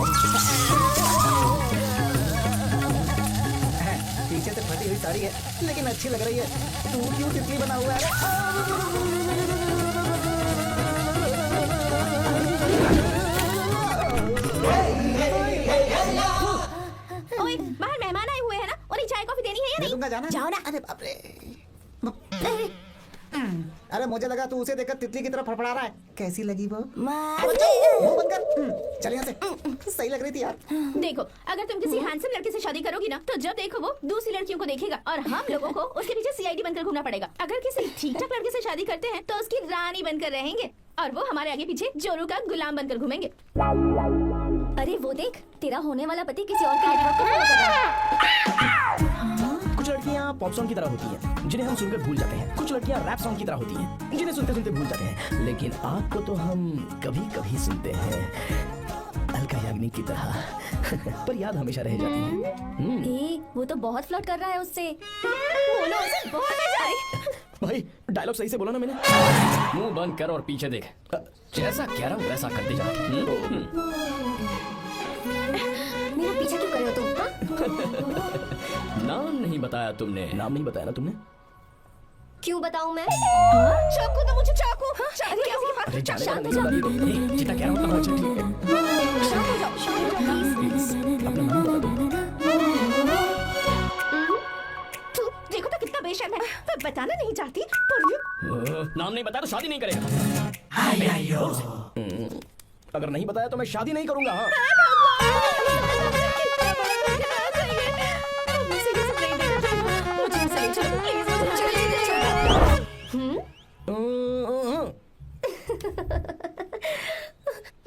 पीछे से फटी हुई साड़ी है लेकिन अच्छी लग रही है। तू क्यों तितली बना हुआ है? ओए, बाहर मेहमान आए हुए हैं ना, उन्हें चाय कॉफी देनी है या मैं नहीं? दूंगा, जाना। जाओ ना। अरे बाप रे। अरे मुझे लगा तू उसे देखकर तितली की तरह फड़फड़ा रहा है। कैसी लगी वो? मुंह बंद कर। चल यहाँ से। सही लग रही थी यार। देखो, अगर तुम किसी हैंडसम लड़के से शादी करोगी ना, तो जब देखो वो दूसरी लड़कियों को देखेगा और हम लोगों को उसके पीछे सीआईडी बनकर घूमना पड़ेगा। अगर किसी ठीक ठाक लड़के से शादी करते हैं तो उसकी रानी बनकर रहेंगे और वो हमारे आगे पीछे जोरू का गुलाम बनकर घूमेंगे। अरे वो देख, तेरा होने वाला पति किसी और के नेटवर्क को फॉलो कर रहा है। कुछ लड़कियाँ पॉप सॉन्ग की तरह होती हैं जिन्हें हम सुनकर भूल जाते हैं। कुछ लड़कियाँ रैप सॉन्ग की तरह होती हैं जिन्हें सुनते सुनते भूल जाते हैं। लेकिन आपको तो हम कभी कभी सुनते हैं अलका याग्निक की तरह। पर याद हमेशा रह जाती है। ए, वो तो बहुत फ्लर्ट कर रहा है उससे। बोलो उसे, बहुत मजा आई। भाई डायलॉग सही से बोला ना मैंने। मुंह बंद कर और पीछे देख। जैसा कह रहा हूँ वैसा करते जा। मेरा पीछे क्यों कर रहे हो तुम? हाँ? नाम नहीं बताया तुमने। नाम नहीं बताया ना तुमने। क्यों बताऊं मैं? चाकू दो मुझे, चाकू। शादी कैसी बात? अरे जाने शांत का हो नहीं जाओ। बता रही। जितना कह रहा हूँ उतना अच्छा, ठीक है। शांत हो जाओ, शांत हो जाओ, प्लीज। अपना नाम बता दो। तू देखो तो कितना बेशर्म है। मैं बताना नहीं चाहती पर ये नाम नहीं बताया तो शादी नहीं करेगा। अगर नहीं बताया तो मैं शादी नहीं करूंगा। हाँ मुझे ये सब नहीं देखना चाहिए। मुझे इनसे ले चलो प्लीज, मुझे ले चलो।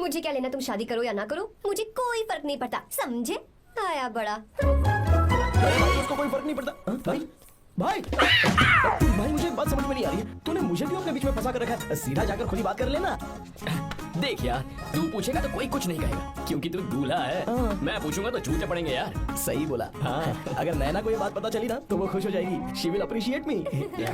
मुझे क्या लेना तुम शादी करो या ना करो, मुझे कोई फर्क नहीं पड़ता, समझे? आया बड़ा। उसको कोई फर्क नहीं पड़ता। हाँ? भाई भाई भाई मुझे एक बात समझ में नहीं आ रही है। तूने मुझे क्यों अपने बीच में फंसा कर रखा है? सीधा जाकर खुली बात कर लेना। देख यार, तू पूछेगा तो कोई कुछ नहीं कहेगा क्योंकि तू दूल्हा है। मैं पूछूंगा तो झूठे पड़ेंगे यार। सही बोला। हाँ अगर नैना को ये बात पता चली ना तो वो खुश हो जाएगी। शी विल अप्रिशिएट मी। ये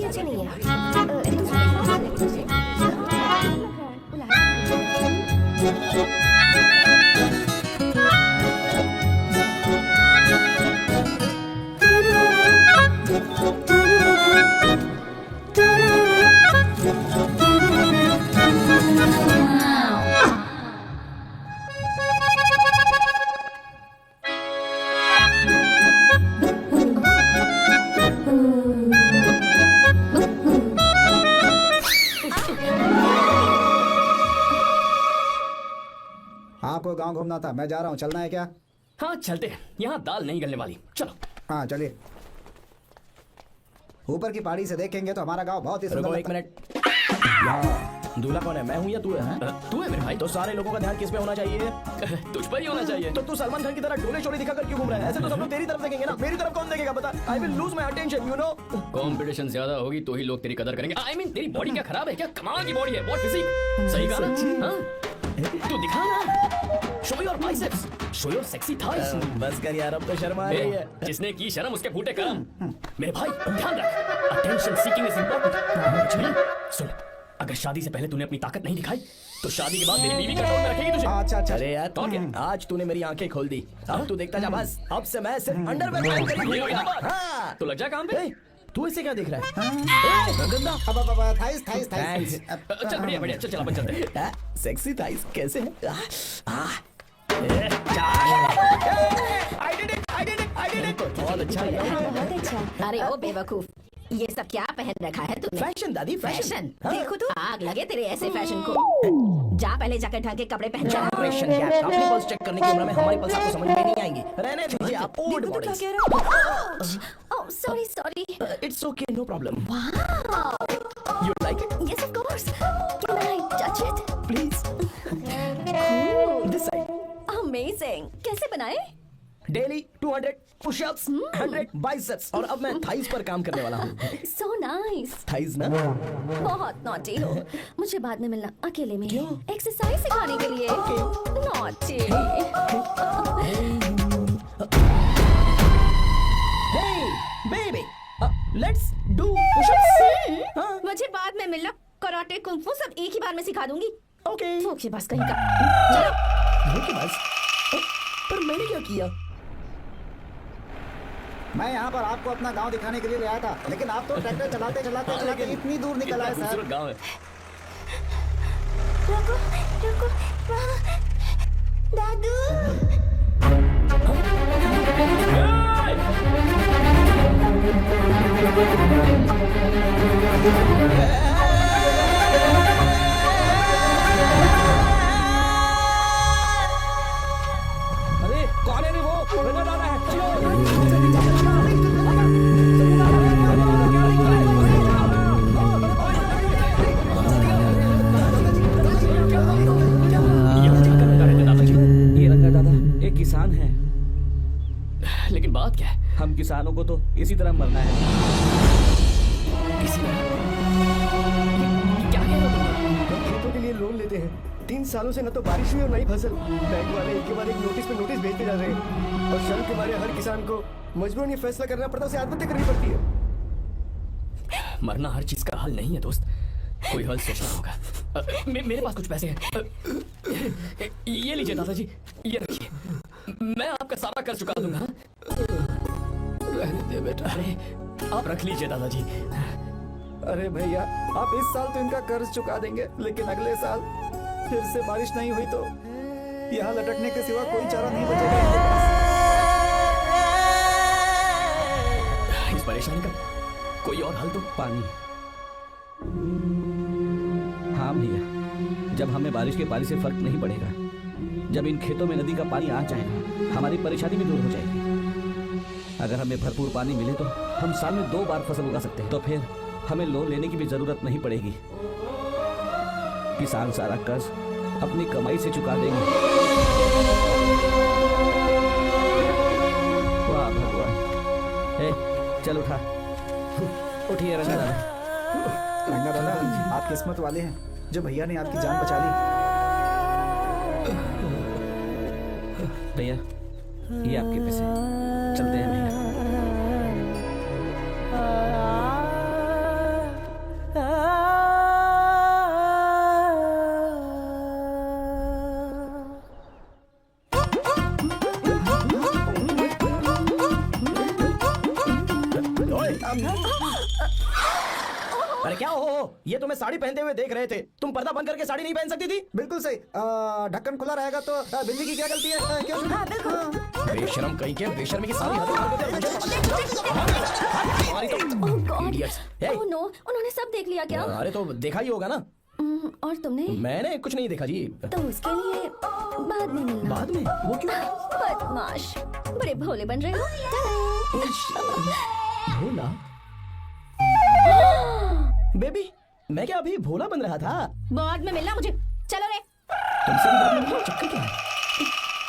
अच्छा नहीं है। आपको गांव घूमना था, मैं जा रहा हूँ, चलना है क्या? हाँ चलते हैं, यहाँ दाल नहीं गलने वाली। चलो। हाँ चलिए। ऊपर की पहाड़ी से देखेंगे तो हमारा गांव बहुत ही सुंदर रुको एक लगता है। मिनट। दूल्हा कौन है, मैं हूँ या तू है? तू है मेरे भाई। तो सारे लोगों का ध्यान किस पे होना चाहिए? तुझ पर ही होना चाहिए। तो तू सलमान खान की तरह डोले चोली दिखाकर क्यों घूम रहा है? ऐसे तो सब लोग तेरी तरफ देखेंगे ना, मेरी तरफ कौन देखेगा बता? I will lose my attention, you know. Competition ज्यादा होगी तो ही लोग तेरी कदर करेंगे। आई मीन तेरी बॉडी क्या खराब है क्या? कमाल की बॉडी है, बहुत फिजिक। सही कहा ना? हाँ? तू दिखा ना, show your biceps, show your sexy thighs. बस कर यार, अब तो शर्म आ रही है। जिसने की शर्म उसके फूटे कर्म। मेरे भाई ध्यान रख, अटेंशन सीकिंग इज इंपॉर्टेंट। सुन, अगर शादी से पहले तूने अपनी ताकत नहीं दिखाई तो शादी के बाद मेरी बीवी कंट्रोल में रखेगी तुझे। अच्छा अच्छा। अरे यार और क्या? आज तूने मेरी आंखें खोल दी। अब तू देखता जा बस, अब से मैं सिर्फ अंडरवेयर पहन कर ही ये हुई ना बात? हाँ। तो लग जा काम पे। ए, तू इसे क्या देख रहा है? गंदा। अब थाइस थाइस Thanks. चल बढ़िया बढ़िया, चल अपन चलते हैं। सेक्सी थाइस कैसे है? बहुत अच्छा लगा। बहुत अच्छा। अरे ओ बेवकूफ, ये सब क्या पहन रखा है तूने? फैशन दादी, फैशन। फैशन। देखो तो आग लगे तेरे ऐसे फैशन को। जा पहले जाकर ढंग के कपड़े पहन जा। Generation gap. अपनी पल्स चेक करने की उम्र में हमारी पल्स आपको समझ में नहीं आएंगी। रहने दीजिए आप old models. Oh sorry sorry. It's okay, no problem. You like it? Yes of course. Can I touch it? Please. This side. Amazing. कैसे बनाए? डेली 200 पुशअप्स, 100 बाइसेप्स, और अब मैं थाइस पर काम करने वाला हूँ। So nice. थाइस ना? बहुत नॉटी हो। मुझे बाद में मिलना अकेले में। एक्सरसाइज सिखाने के लिए। Naughty. Hey, baby, let's do push-ups. हाँ, मुझे बाद में मिलना। कराटे कुंफू सब एक ही बार में सिखा दूंगी। okay. धोखेबाज कहीं का। चलो। धोखेबाज? पर मैंने क्या किया? मैं यहाँ पर आपको अपना गांव दिखाने के लिए ले आया था, लेकिन आप तो ट्रैक्टर चलाते चलाते चलाते इतनी दूर निकल आए खूबसूरत सर। गाँव है। रुको रुको वहाँ। दादू। अरे कौन है रे वो? नजर आ रहा है। ये रंगा दादा एक किसान है। लेकिन बात क्या है? हम किसानों को तो इसी तरह मरना है। इसी तरह। ये क्या कह रहे हो तुम? हम खेतों के लिए लोन लेते हैं 3 सालों से न तो बारिश हुई और न ही फसल। बैंक वाले एक के बाद एक नोटिस पे नोटिस भेजते जा रहे हैं और शर्म के मारे हर किसान को मजबूरन ये फैसला करना पड़ता है, उसे आत्महत्या करनी पड़ती है। मरना हर चीज का हल नहीं है दोस्त, कोई हल सोचना होगा। मेरे पास कुछ पैसे हैं, ये लीजिए दादाजी, ये रखिए, मैं आपका सारा कर्ज चुका दूंगा। रहने दे बेटा। अरे आप रख लीजिए दादाजी। अरे भैया, आप इस साल तो इनका कर्ज चुका देंगे, लेकिन अगले साल फिर से बारिश नहीं हुई तो यहाँ लटकने के सिवा कोई चारा नहीं बचेगा इनके पास। इस परेशानी का कोई और हल तो। पानी। हाँ भैया, जब हमें बारिश के पानी से फर्क नहीं पड़ेगा, जब इन खेतों में नदी का पानी आ जाएगा, हमारी परेशानी भी दूर हो जाएगी। अगर हमें भरपूर पानी मिले तो हम साल में 2 बार फसल उगा सकते हैं, तो फिर हमें लोन लेने की भी जरूरत नहीं पड़ेगी। किसान सारा कर्ज अपनी कमाई से चुका देंगे। वाह भगवान। ए, चल उठा, उठिए रंगा दादा। रंगा दादा, आप किस्मत वाले हैं जो भैया ने आपकी जान बचा ली। भैया, ये आपके पैसे, चलते हैं भैया। अरे क्या हो, ये तुम्हें साड़ी पहनते हुए देख रहे थे, तुम पर्दा बंद करके साड़ी नहीं पहन सकती थी? बिल्कुल सही। ढक्कन खुला रहेगा तो बिल्ली की क्या गलती है? क्यों? हाँ बिल्कुल। बेशरम कहीं के, बेशर्मी की सारी हदें पार कर देते हो। Oh god, Idiots. Hey. Oh no, उन्होंने सब देख लिया क्या? अरे तो देखा ही होगा ना। और तुमने? मैंने कुछ नहीं देखा जी। तो उसके लिए बाद में मिलना। बाद में? वो क्यों? बदमाश, बड़े भोले बन रहे हो। भोला? बेबी, मैं क्या अभी भोला बन रहा था? बाद में मिलना मुझे, चलो रे। तुमसे भी बात करने का चक्कर क्या है?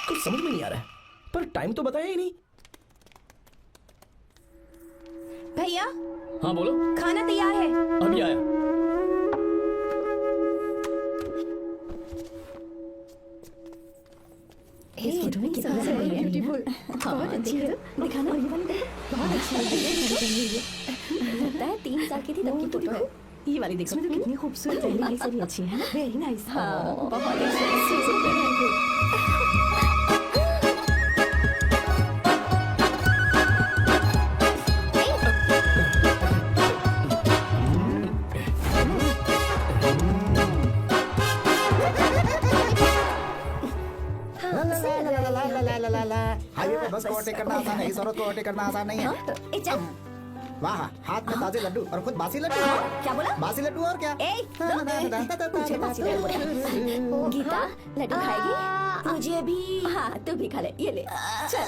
कुछ समझ में नहीं आ रहा है, पर टाइम तो बताया ही नहीं। भैया, हाँ बोलो। खाना तैयार है। अभी आया। इस फोटो में कितना सही है, ब्यूटीफुल। बहुत अच्छी है, दिखाना। बहुत अच्छी है, लगता है 3 साल की थी तब की फोटो है। ये वाली देखो तो कितनी खूबसूरत है। ये सारी अच्छी है ना, वेरी नाइस। हाँ, बहुत अच्छी। हाईवे पे बस को ओवरटेक करना आसान है, इस औरत को ओवरटेक करना आसान नहीं है। वाह, हाथ में ताजे लड्डू और खुद बासी लड्डू। क्या बोला? बासी लड्डू और क्या? मुझे बासी लड्डू बोला। गीता, लड्डू खाएगी? मुझे भी। हाँ, तू भी खा ले, ये ले। चल।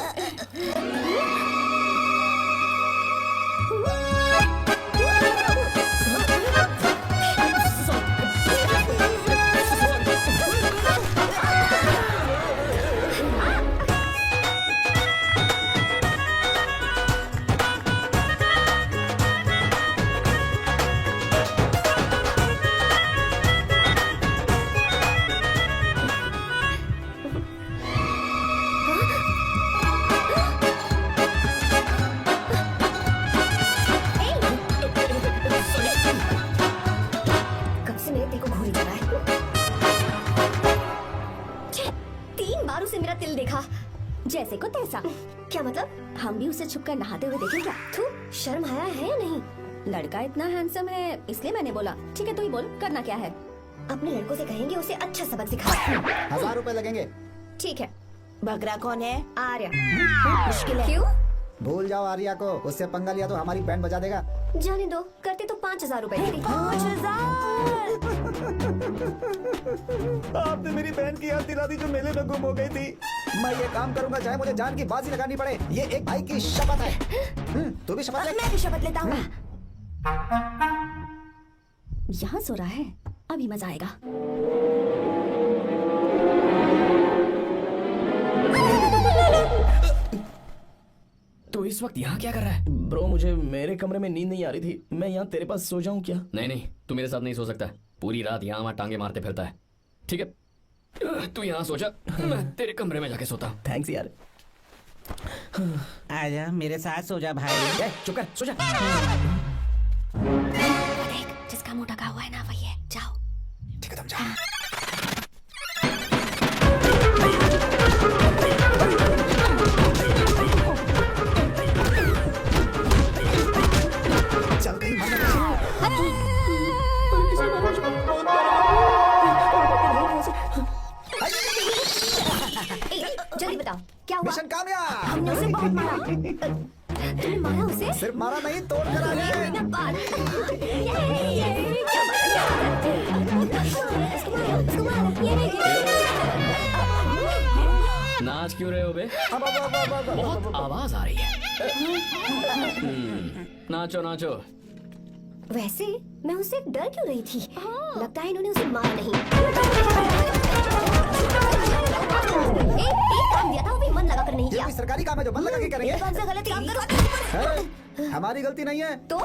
कब से मेरे दिल को घूरी जा रहा है? छे, 3 बार उसे मेरा तिल देखा, जैसे को तैसा। क्या मतलब? हम भी उसे छुपकर नहाते हुए देखें क्या? थू, शर्म आया है या नहीं? लड़का इतना हैंडसम है, इसलिए मैंने बोला। ठीक है, तू ही बोल, करना क्या है? अपने लड़कों से कहेंगे उसे अच्छा सबक सिखा। 1000 रुपए लगेंगे। ठीक है। बकरा कौन है? आर्या। मुश्किल है। क्यों? भूल जाओ आर्या को, उससे पंगा लिया तो हमारी बैंड बजा देगा। जाने दो, करते तो 5000 रुपए देती। 5000। आपने मेरी बहन की याद दिला दी जो मेले में गुम हो गई थी। मैं ये काम करूंगा चाहे मुझे जान की बाजी लगानी पड़े। ये एक भाई की शपथ है। तू भी शपथ ले। मैं भी शपथ लेता हूँ। यहाँ सो रहा है, अभी मजा आएगा। तो इस वक्त यहाँ क्या कर रहा है? ब्रो, मुझे मेरे कमरे में नींद नहीं आ रही थी, मैं यहाँ तेरे पास सो जाऊं क्या? नहीं नहीं, तू मेरे साथ नहीं सो सकता। पूरी रात यहाँ वहाँ टांगे मारते फिरता है। ठीक है, तू यहाँ सो जा, मैं तेरे कमरे में जाके सोता हूँ। थैंक्स यार। आजा मेरे साथ सो जा भाई। चुप कर, सो जा। देख, जिसका मुंह ढका हुआ है ना वही है। जाओ। ठीक है, तुम जाओ। चल कहीं मत जल्दी बताओ क्या हुआ? मिशन कामयाब। हमने उसे बहुत मारा। तुमने मारा उसे? सिर्फ मारा नहीं, तोड़ कर आ गए। क्या बात? क्या नाच क्यों रहे हो बे? बहुत आवाज आ रही है। नाचो नाचो। वैसे मैं उससे डर क्यों रही थी? लगता है इन्होंने उसे मारा नहीं। एक काम दिया था वो भी मन लगा कर नहीं ये किया। कोई सरकारी काम है जो मन लगा के करेंगे? ये कौन सा गलत काम करो? है, हमारी गलती नहीं है, तो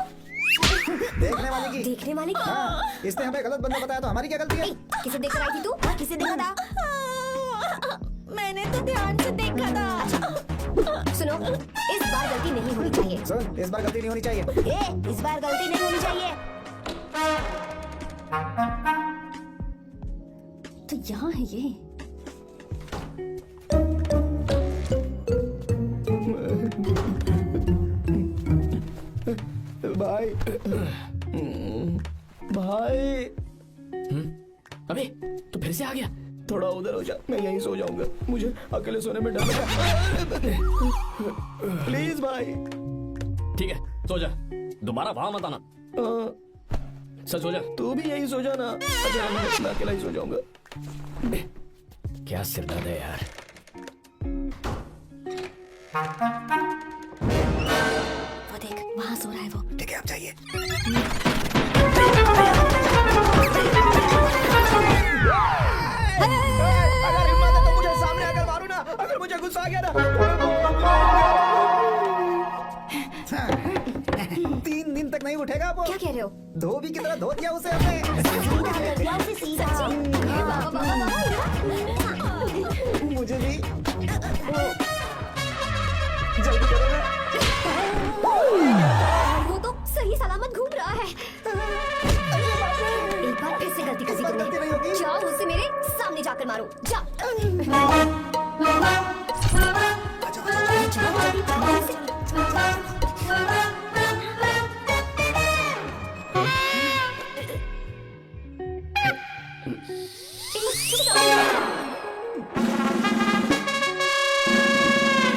देखने वाले की। देखने वाले की? हाँ, इसने हमें गलत बंदा बताया तो हमारी क्या गलती है? किसे देखकर आई थी तू? किसे देखा था? मैंने तो ध्यान से देखा था। सुनो, इस बार गलती नहीं होनी चाहिए। सुन, इस बार गलती नहीं होनी चाहिए। इस बार गलती नहीं होनी चाहिए। तो यहाँ है ये। भाई, भाई, अबे तू फिर से आ गया? थोड़ा उधर हो जा, मैं यहीं सो जाऊंगा। मुझे अकेले सोने में डर लगा। प्लीज भाई। ठीक है सो जा, दोबारा वहां मत आना। सच हो जा। तू भी यहीं सो जाना। अच्छा, मैं अकेला ही सो जाऊंगा। क्या सिरदर्द है यार। वो देख, वहाँ सो रहा है वो। ठीक है, आप जाइए। अगर हिम्मत है तो मुझे सामने आकर मारो ना। अगर मुझे गुस्सा आ गया ना। 3 दिन तक नहीं उठेगा वो। क्या कह रहे हो? धोबी की तरह धो दिया उसे हमने। मुझे भी जल्दी करो ना। वो तो सही सलामत घूम रहा है। एक बार फिर से गलती कर दी गलती नहीं होगी। तुमने। जाओ उसे मेरे सामने जाकर मारो। जा।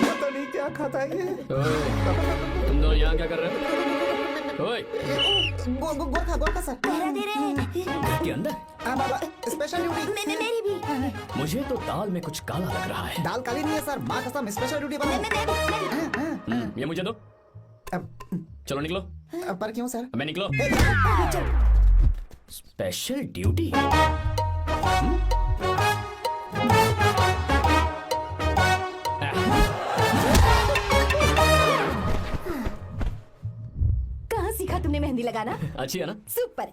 पता नहीं क्या खाता है ये। तुम दोनों यहाँ क्या कर रहे हो? ओए, गोरखा सर। पहरा दे रहे हैं। के अंदर? बाबा, स्पेशल ड्यूटी। मेरी भी। मुझे तो दाल में कुछ काला लग रहा है। दाल काली नहीं है सर, माँ कसम स्पेशल ड्यूटी बना। ये मुझे दो। चलो निकलो। पर क्यों सर? मैं निकलो। Special duty? कहाँ सीखा तुमने मेहंदी लगाना? अच्छी है ना? सुपर।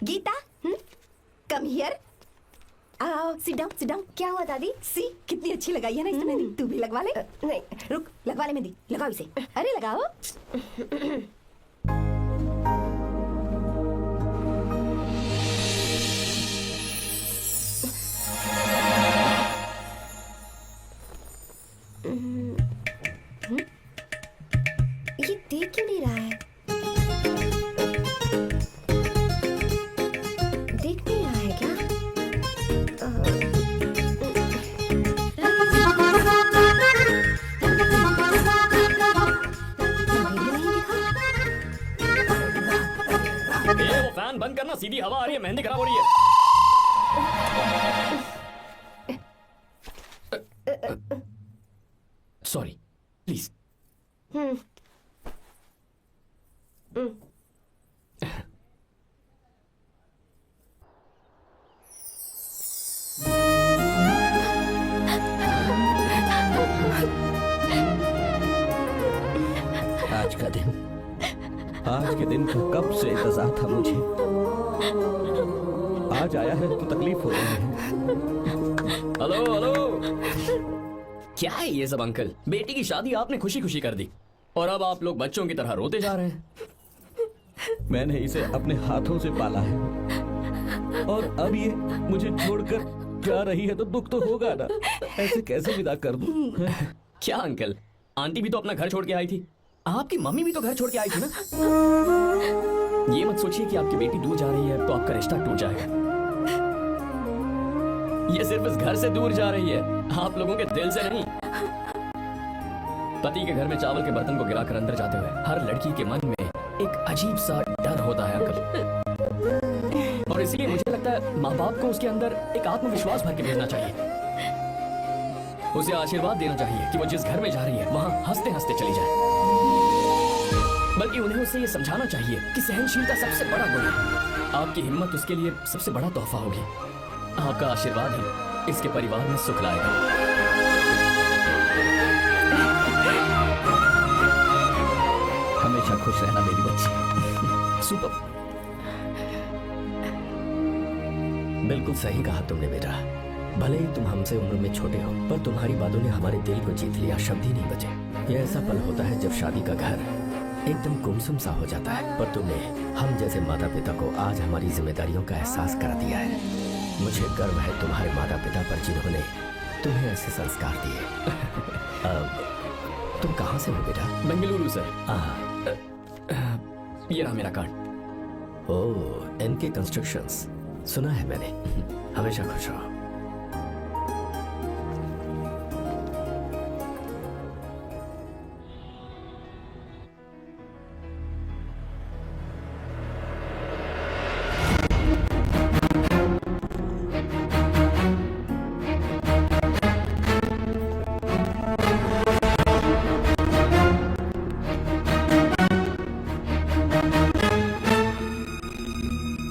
Geeta, come here. आओ, सिट डाउन, सिट डाउन। क्या हुआ दादी? सी कितनी अच्छी लगाई है ना इसने मेहंदी। तू भी लगवा ले। नहीं, रुक, लगवा ले मेहंदी। लगाओ इसे। अरे लगाओ। ये देख क्यों नहीं रहा है? देख नहीं रहा है क्या? वो फैन बंद करना, सीधी हवा आ रही है, मेहंदी खराब हो रही है। Sorry, please. आज के दिन का कब से इंतजार था मुझे। आज आया है तो तकलीफ हो रही है। हेलो हेलो, क्या है ये सब अंकल? बेटी की शादी आपने खुशी खुशी कर दी और अब आप लोग बच्चों की तरह रोते जा रहे हैं। मैंने इसे अपने हाथों से पाला है और अब ये मुझे छोड़कर जा रही है तो दुख तो होगा ना। ऐसे कैसे विदा कर दूं? क्या अंकल, आंटी भी तो अपना घर छोड़ के आई थी, आपकी मम्मी भी तो घर छोड़ के आई थी ना। ये मत सोचिए कि आपकी बेटी दूर जा रही है तो आपका रिश्ता टूट जाएगा। ये सिर्फ इस घर से दूर जा रही है, आप लोगों के दिल से नहीं। पति के घर में चावल के बर्तन को गिराकर अंदर जाते हुए हर लड़की के मन में एक अजीब सा डर होता है अंकल, और इसलिए मुझे लगता है माँ बाप को उसके अंदर एक आत्मविश्वास भर के भेजना चाहिए। उसे आशीर्वाद देना चाहिए कि वो जिस घर में जा रही है वहां हंसते हंसते चली जाए, बल्कि उन्हें उससे ये समझाना चाहिए कि सहनशीलता सबसे बड़ा गुण है। आपकी हिम्मत उसके लिए सबसे बड़ा तोहफा होगी। आपका आशीर्वाद ही इसके परिवार में सुख लाएगा। हमेशा खुश रहना मेरी बच्ची। सुपर। बिल्कुल सही कहा तुमने बेटा। भले ही तुम हमसे उम्र में छोटे हो, पर तुम्हारी बातों ने हमारे दिल को जीत लिया, शब्द ही नहीं बचे। यह ऐसा पल होता है जब शादी का घर एकदम गुमसुम सा हो जाता है, पर तुमने हम जैसे माता पिता को आज हमारी जिम्मेदारियों का एहसास करा दिया है। मुझे गर्व है तुम्हारे माता पिता पर जिन्होंने तुम्हें ऐसे संस्कार दिए। अब तुम कहाँ से हो बेटा? बेंगलुरु सर। ये रहा मेरा कार्ड। ओह, एनके कंस्ट्रक्शंस, सुना है मैंने। हमेशा खुश रहो।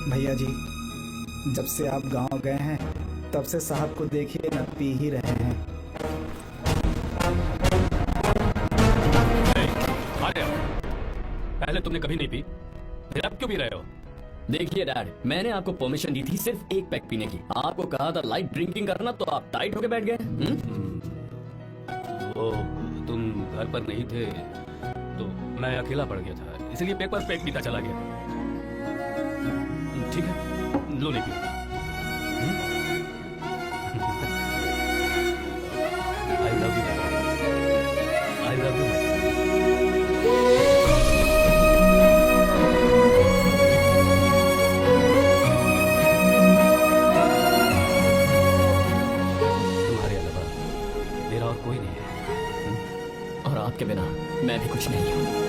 भैया जी, जब से आप गांव गए हैं तब से साहब को देखिए न पी ही रहे हैं। पहले तुमने कभी नहीं पी, फिर अब क्यों पी रहे हो? देखिए डैड, मैंने आपको परमिशन दी थी सिर्फ एक पैक पीने की। आपको कहा था लाइट ड्रिंकिंग करना, तो आप टाइट होके बैठ गए। वो तुम घर पर नहीं थे तो मैं अकेला पड़ गया था, इसलिए पेक पर पेक पीता चला गया। ठीक है, लो नहीं पियो। I love you, I love you. तुम्हारे अलावा मेरा और कोई नहीं है, और आपके बिना मैं भी कुछ नहीं हूं।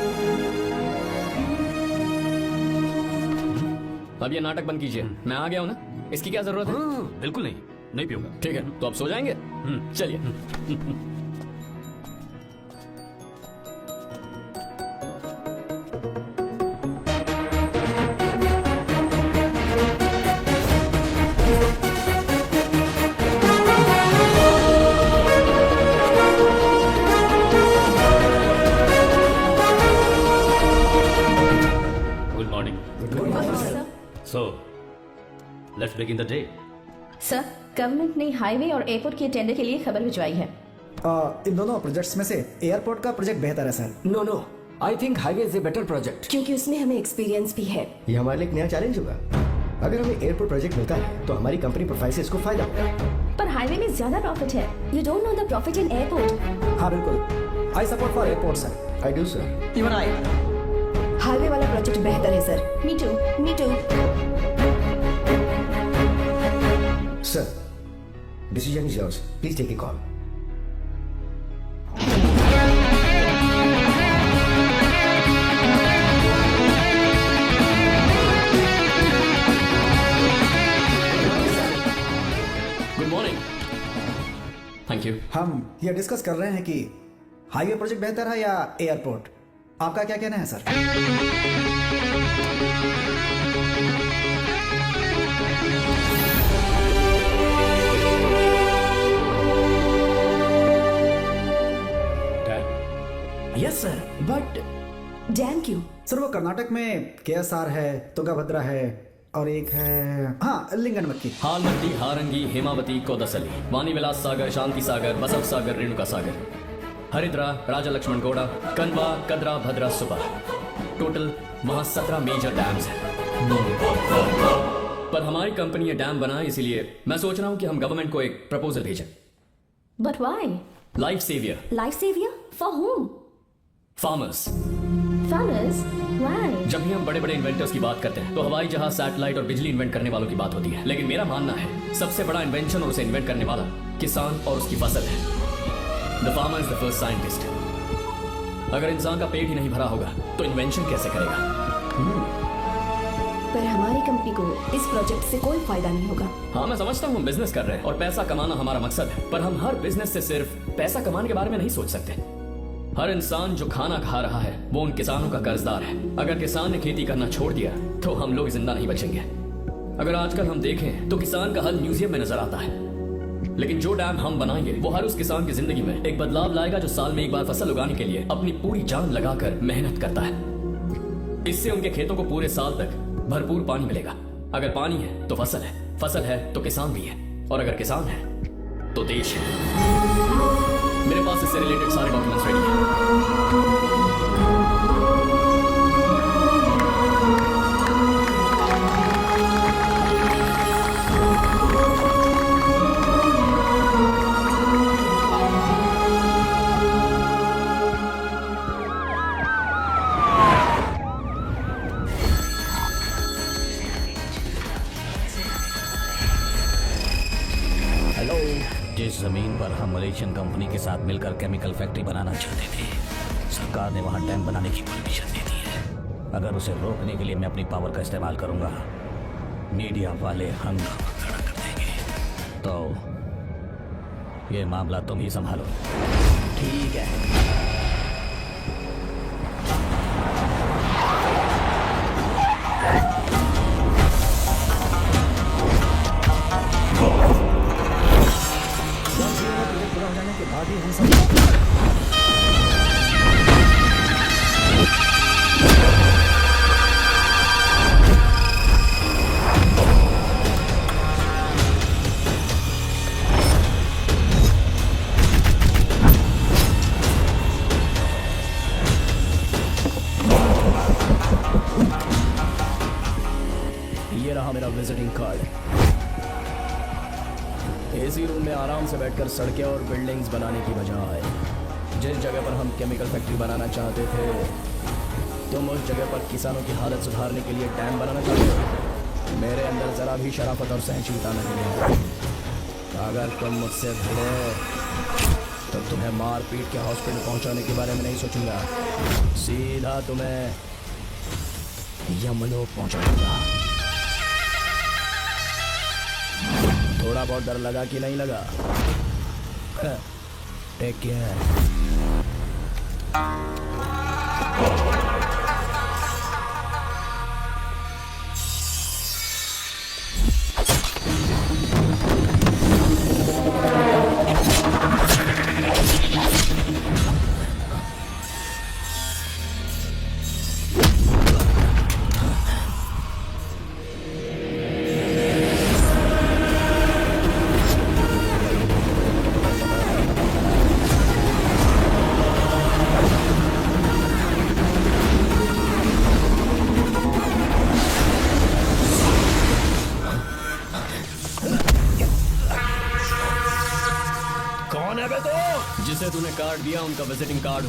अब ये नाटक बंद कीजिए, मैं आ गया हूं ना, इसकी क्या जरूरत है? बिल्कुल नहीं, नहीं पियूंगा। ठीक है, तो आप सो जाएंगे? चलिए। Good morning. So, let's begin the day. Sir, government ने हाईवे और एयरपोर्ट के टेंडर के लिए खबर भिजवाई है। इन दोनों प्रोजेक्ट्स में से एयरपोर्ट का प्रोजेक्ट बेहतर है सर। No no, I think highway is a better project. क्योंकि उसमें हमें एक्सपीरियंस भी है। ये हमारे लिए एक नया चैलेंज होगा। अगर हमें एयरपोर्ट प्रोजेक्ट मिलता है तो हमारी कंपनी प्रोफाइल से इसको फायदा होगा। पर हाईवे में ज्यादा प्रॉफिट है। You don't know the profit in airport. हाँ बिल्कुल, I support for airport sir. I do sir. Even I. Highway वाला प्रोजेक्ट बेहतर है sir. Me too. Sir, decision is yours, please take a call. Good morning. Thank you. हम ये discuss कर रहे हैं कि हाईवे प्रोजेक्ट बेहतर है या एयरपोर्ट। आपका क्या कहना है sir? Yes sir, but dam क्यों? सर वो कर्नाटक में केएसआर है, तुंगाभद्रा है, और एक है हाँ लिंगन मक्की। हालमंडी, हारंगी, हेमावती, कोदसली, वाणी विलास सागर, शांति सागर, बसव सागर, रेणुका सागर, हरिद्रा, राजा लक्ष्मण गौड़ा, कनवा, कदरा, भद्रा, सुबह। टोटल वहाँ 17 मेजर डैम्स हैं। पर हमारी कंपनी ये डैम बनाए, इसीलिए मैं सोच रहा हूँ कि हम गवर्नमेंट को एक प्रपोजल भेजें। But why? Life saviour. Life saviour for whom? Farmers. Farmers? Why? जब भी हम बड़े बड़े इन्वेंटर्स की बात करते हैं तो हवाई जहाज, सैटेलाइट और बिजली इन्वेंट करने वालों की बात होती है, लेकिन मेरा मानना है सबसे बड़ा इन्वेंशन और उसे इन्वेंट करने वाला किसान और उसकी फसल है। The farmer is the first scientist. अगर इंसान का पेट ही नहीं भरा होगा तो इन्वेंशन कैसे करेगा? पर हमारी कंपनी को इस प्रोजेक्ट से कोई फायदा नहीं होगा। हाँ, मैं समझता हूँ हम बिजनेस कर रहे हैं और पैसा कमाना हमारा मकसद है, पर हम हर बिजनेस से सिर्फ पैसा कमाने के बारे में नहीं सोच सकते। हर इंसान जो खाना खा रहा है वो उन किसानों का कर्जदार है। अगर किसान ने खेती करना छोड़ दिया तो हम लोग जिंदा नहीं बचेंगे। अगर आजकल हम देखें तो किसान का हल म्यूजियम में नजर आता है, लेकिन जो डैम हम बनाएंगे वो हर उस किसान की जिंदगी में एक बदलाव लाएगा जो साल में एक बार फसल उगाने के लिए अपनी पूरी जान लगाकर मेहनत करता है। इससे उनके खेतों को पूरे साल तक भरपूर पानी मिलेगा। अगर पानी है तो फसल है, फसल है तो किसान भी है, और अगर किसान है तो देश है। मेरे पास इससे रिलेटेड सारे डॉक्यूमेंट्स रेडी हैं। जिस जमीन पर हम मलेशियन कंपनी के साथ मिलकर केमिकल फैक्ट्री बनाना चाहते थे, सरकार ने वहां डैम बनाने की परमिशन दे दी है। अगर उसे रोकने के लिए मैं अपनी पावर का इस्तेमाल करूंगा, मीडिया वाले हंगामा खड़ा कर देंगे। तो ये मामला तुम ही संभालो। ठीक है। पूरा हो जाने के बाद ही हम सब ये रहा मेरा विजिटिंग कार्ड। एसी रूम में आराम से बैठकर सड़कें और बिल्डिंग्स बनाने की बजाय जिस जगह पर हम केमिकल फैक्ट्री बनाना चाहते थे, तुम उस जगह पर किसानों की हालत सुधारने के लिए डैम बनाना चाहते हो। मेरे अंदर जरा भी शराफत और सहनशीलता नहीं है। अगर तुम मुझसे भिड़े तो तुम्हें मार पीट के हॉस्पिटल पहुंचाने के बारे में नहीं सोचूंगा, सीधा तुम्हें यमलोक पहुंचाऊंगा। थोड़ा बहुत डर लगा कि नहीं लगा? Take care. कौन है बे तू? जिसे तूने कार्ड दिया उनका विजिटिंग कार्ड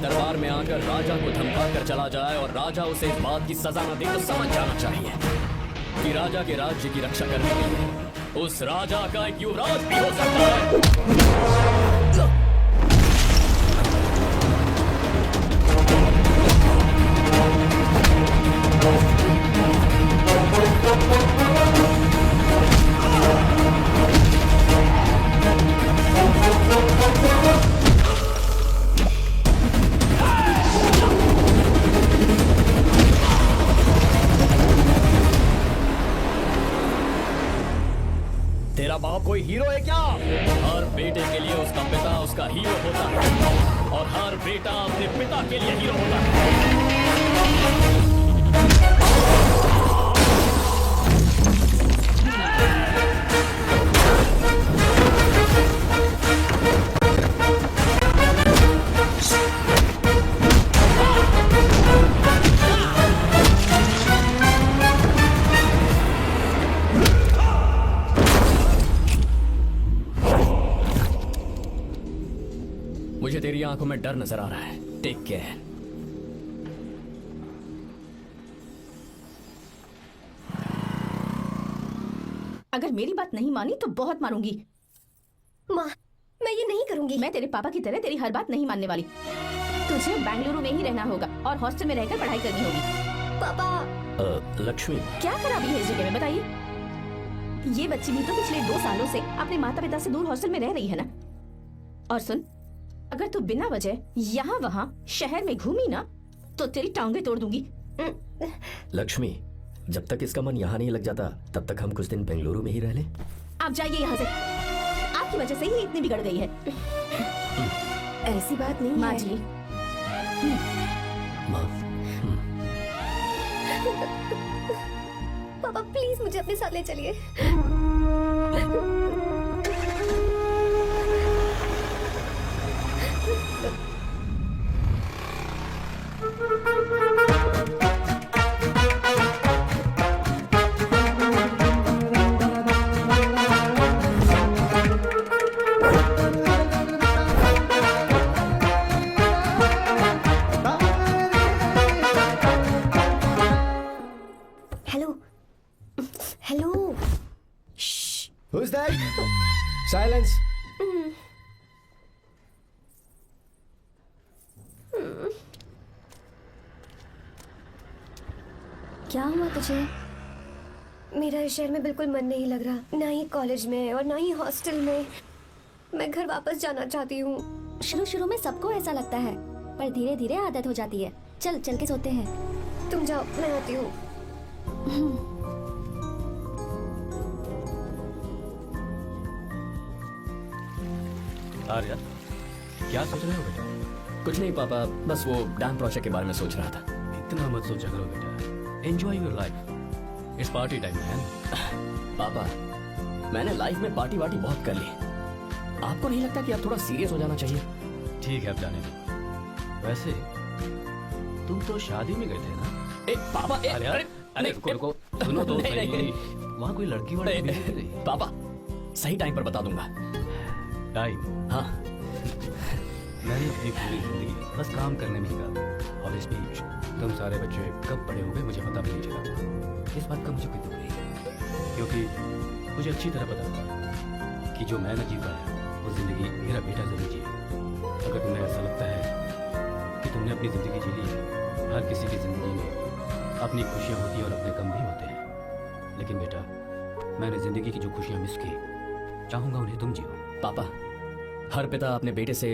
दरबार में आकर राजा को धमका कर चला जाए और राजा उसे इस बात की सजा न दे तो समझ जाना चाहिए कि राजा के राज्य की रक्षा करने के लिए उस राजा का एक युवराज भी हो सकता है। कोई हीरो है क्या? हर बेटे के लिए उसका पिता उसका हीरो होता है और हर बेटा अपने पिता के लिए हीरो होता है। मुझे तेरी आंखों में डर नजर आ रहा है। Take care. अगर मेरी बात नहीं मानी तो बहुत मारूंगी। माँ, मैं ये नहीं करूंगी। मैं तेरे पापा की तरह तेरी हर बात नहीं मानने वाली। तुझे बेंगलुरु में ही रहना होगा और हॉस्टल में रहकर पढ़ाई करनी होगी। पापा, लक्ष्मी, क्या खराबी है इस जगह में बताइए? ये बच्ची भी तो पिछले 2 सालों से अपने माता पिता से दूर हॉस्टल में रह रही है ना। और सुन, अगर तू बिना वजह यहाँ वहाँ शहर में घूमी ना तो तेरी टांगे तोड़ दूंगी। लक्ष्मी, जब तक इसका मन यहाँ नहीं लग जाता तब तक हम कुछ दिन बेंगलुरु में ही रह लें। आप जाइए यहाँ से। आपकी वजह से ही इतनी बिगड़ गई है। ऐसी बात नहीं माँ है। जी, माँ, पापा प्लीज मुझे अपने साथ ले चलिए। Hello, hello. Who's that? Silence. क्या हुआ तुझे? मेरा इस शहर में बिल्कुल मन नहीं लग रहा, ना ही कॉलेज में और ना ही हॉस्टल में। मैं घर वापस जाना चाहती हूँ। शुरू शुरू में सबको ऐसा लगता है, पर धीरे धीरे आदत हो जाती है। चल चल के सोते हैं। तुम जाओ, मैं आती हूँ। आर्या, क्या सोच रहे हो बेटा? कुछ नहीं पापा, बस वो डैम प्रोजेक्ट के बारे में सोच रहा था। इतना मत सोचा करो बेटा। Enjoy your life. It's party time man. पापा, मैंने लाइफ में पार्टी वार्टी बहुत कर ली। आपको नहीं लगता कि अब थोड़ा सीरियस हो जाना चाहिए? ठीक है, अब जाने दो। वैसे तुम तो शादी में गए थे ना? पापा, अरे रुको, सुनो तो सही। वहाँ कोई लड़की वाली भी थी? पापा, सही टाइम पर बता दूंगा। टाइम? हाँ। मैंने अपनी पूरी जिंदगी बस काम करने में ही गाती। और इस बीच तुम सारे बच्चे कब बड़े हो गए मुझे पता भी नहीं चला। इस बात का मुझे कोई दुख नहीं है, क्योंकि मुझे अच्छी तरह पता था कि जो मैं न जी पाया वो जिंदगी मेरा बेटा जरूर जिए। अगर तुम्हें ऐसा लगता है कि तुमने अपनी जिंदगी जी ली है, हर किसी की जिंदगी में अपनी खुशियाँ होती हैं और अपने गम भी होते हैं, लेकिन बेटा मैंने जिंदगी की जो खुशियाँ मिस की, चाहूंगा उन्हें तुम जियो। पापा, हर पिता अपने बेटे से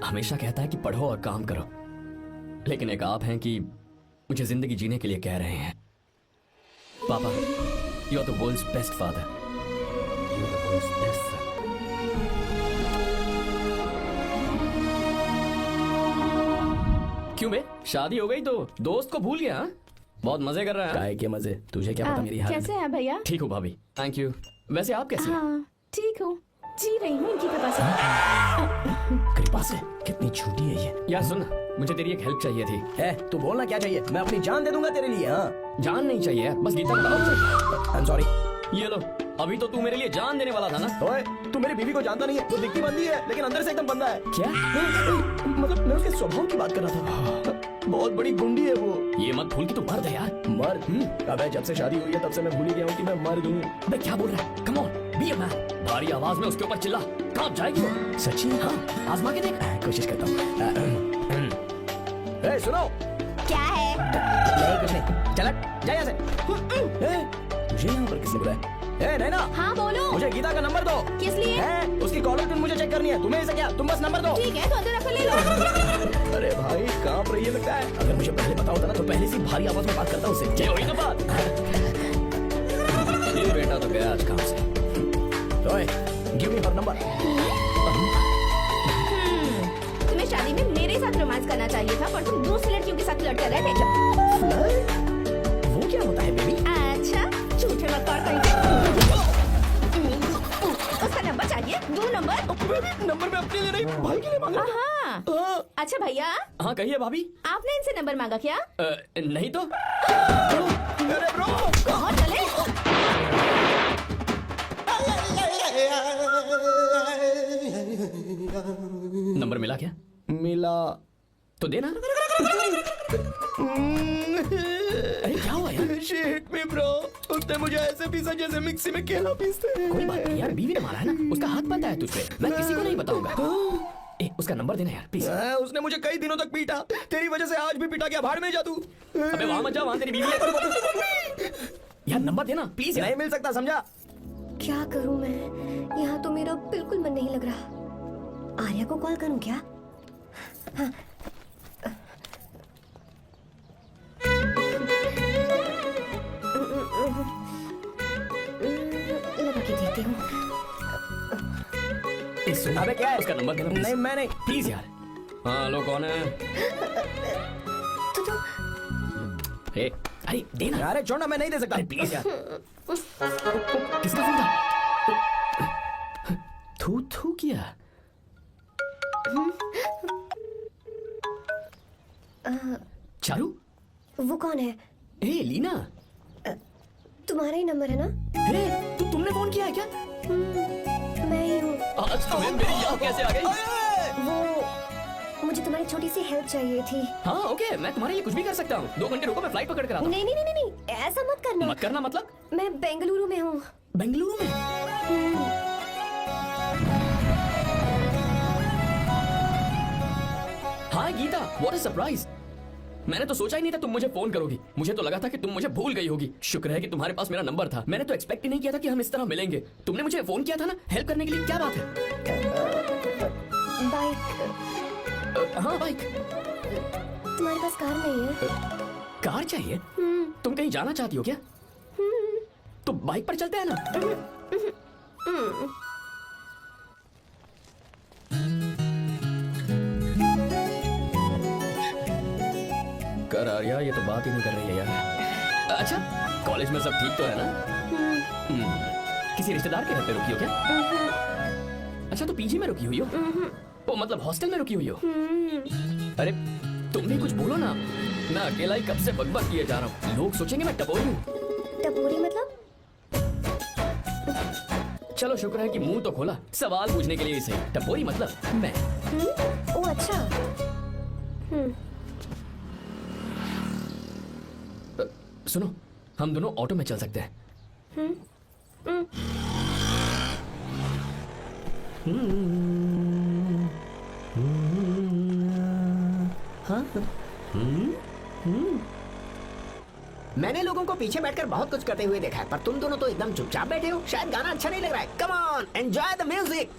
हमेशा कहता है कि पढ़ो और काम करो, लेकिन एक आप हैं कि मुझे जिंदगी जीने के लिए कह रहे हैं। पापा, you are the world's best father. You are the world's best son. क्यों बे, शादी हो गई तो दोस्त को भूल गया? हाँ? बहुत मजे कर रहा है। काय के मजे, तुझे क्या पता मेरी हालत। कैसे है भैया? ठीक हूँ भाभी, थैंक यू। वैसे आप कैसे हैं? हाँ ठीक हूँ, जी रही हूँ इनकी कृपा से। कृपा से? कितनी झूठी है ये। यार सुन, मुझे तेरी एक हेल्प चाहिए थी। है तू बोलना क्या चाहिए, मैं अपनी जान दे दूंगा तेरे लिए। हाँ, जान नहीं चाहिए, बस गीता को बताओ। I am sorry. ये लो, अभी तो तू मेरे लिए जान देने वाला था ना। ओए, तू मेरी बीवी को जानता नहीं है। वो दिखती बंदी है लेकिन अंदर से एकदम बंदा है। क्या? मतलब मैं उसके स्वभाव की बात कर रहा था। बहुत बड़ी गुंडी है वो। ये मत भूल कि तू मर्द है यार। मर्द? अबे जब से शादी हुई है तब से मैं भूल ही गया हूँ कि मैं मर्द हूँ। अबे क्या बोल रहा है? Come on, be a man. भारी आवाज में उसके ऊपर चिल्ला, कांप जाएगी वो। सच्ची? हाँ, आजमा के देख। कोशिश करता हूँ। ए, सुनो। क्या है? नहीं कुछ नहीं, चल जा यहाँ से। मुझे यहाँ पर किसने बुलाया? ए नैना, हाँ बोलो। मुझे गीता का नंबर दो। किस लिए? उसकी कॉलर ट्यून मुझे चेक करनी है। तुम्हें ऐसा क्या, तुम बस नंबर दो। ठीक है तो अंदर रखो, ले लो। अरे भाई कांप रही है लगता है। अगर मुझे पहले पता होता ना तो पहले से भारी आवाज में बात करता उससे। ये हुई ना बात। ये बेटा तो गया आज काम से। ओए, give me her number. तुम्हें शादी में मेरे साथ रोमांस करना चाहिए था, पर तुम दूसरी लड़कियों के साथ फ्लर्ट कर रहे थे। वो क्या होता है बेबी? अच्छा, झूठे मत कर उसका नंबर चाहिए? दो नंबर? नंबर मैं अपने लिए नहीं, भाई के लिए मांगा। हाँ। अच्छा भैया, हाँ कहिए भाभी। आपने इनसे नंबर मांगा क्या? नहीं तो। अरे ब्रो, कहाँ चले? नंबर मिला क्या? मिला तो देना। अरे क्या हुआ यार? शिट मी ब्रो, उसने मुझे ऐसे पीसा जैसे मिक्सी में केला पीसते हैं। कोई बात नहीं यार, बीवी ने मारा है ना, उसका हाथ पता है तुझ पे। मैं किसी को नहीं बताऊंगा। उसका नंबर देना यार प्लीज। उसने मुझे कई दिनों तक पीटा, तेरी वजह से आज भी पीटा गया। भाड़ में जा तू। अबे वहां मत जा, वहां तेरी बीवी है। यार नंबर देना प्लीज। नहीं मिल सकता, समझा? क्या करूं मैं? यहाँ तो मेरा बिल्कुल मन नहीं लग रहा। आर्या को कॉल करूं क्या? हाँ। लगा के देती हूँ। अबे क्या है? उसका नंबर देना नहीं, मैं नहीं। प्लीज यार। हाँ हेलो, कौन है? तो ए, अरे देना। अरे छोड़ ना, मैं नहीं दे सकता। अरे प्लीज यार। किसका फोन था? थू थू किया। चारू, वो कौन है? ए लीना। तुम्हारा ही नंबर है ना? ए, तुमने फोन किया है क्या? मैं ही हूँ। आज तुम्हें मेरी याद कैसे आ गई? वो मुझे तुम्हारी छोटी सी हेल्प चाहिए थी। हाँ ओके, मैं तुम्हारे लिए कुछ भी कर सकता हूँ। 2 घंटे रुको, मैं फ्लाइट पकड़ कर आता हूँ। नहीं नहीं नहीं नहीं, ऐसा मत करना। मत करना मतलब? मैं बेंगलुरु में हूँ। बेंगलुरु में? हाय गीता, व्हाट अ सरप्राइज। मैंने तो सोचा ही नहीं था तुम मुझे फोन करोगी। मुझे तो लगा था कि तुम मुझे भूल गई होगी। शुक्र है कि तुम्हारे पास मेरा नंबर था। मैंने तो एक्सपेक्ट ही नहीं किया था कि हम इस तरह मिलेंगे। तुमने मुझे फोन किया था ना हेल्प करने के लिए, क्या बात है? बाइक। हाँ बाइक। तुम्हारे पास कार नहीं है? कार चाहिए? तुम कहीं जाना चाहती हो क्या? तो बाइक पर चलते हैं ना। कर आर्या, ये तो बात ही नहीं कर रही है यार। अच्छा, कॉलेज में सब ठीक तो है ना? किसी रिश्तेदार के घर पे रुकी हो क्या? अच्छा, तो पीजी में रुकी हुई हो? ओ मतलब हॉस्टल में रुकी हुई हो? अरे तुम भी कुछ बोलो ना। मैं अकेला ही कब से बकबक किए जा रहा हूँ। लोग सोचेंगे मैं टपोरी हूँ। टपोरी मतलब? चलो शुक्र है कि मुंह तो खोला, सवाल पूछने के लिए ही सही। टपोरी मतलब मैं। ओ अच्छा। सुनो, हम दोनों ऑटो में चल सकते हैं। मैंने लोगों को पीछे बैठकर बहुत कुछ करते हुए देखा है, पर तुम दोनों तो एकदम चुपचाप बैठे हो। शायद गाना अच्छा नहीं लग रहा है। Come on, enjoy the music.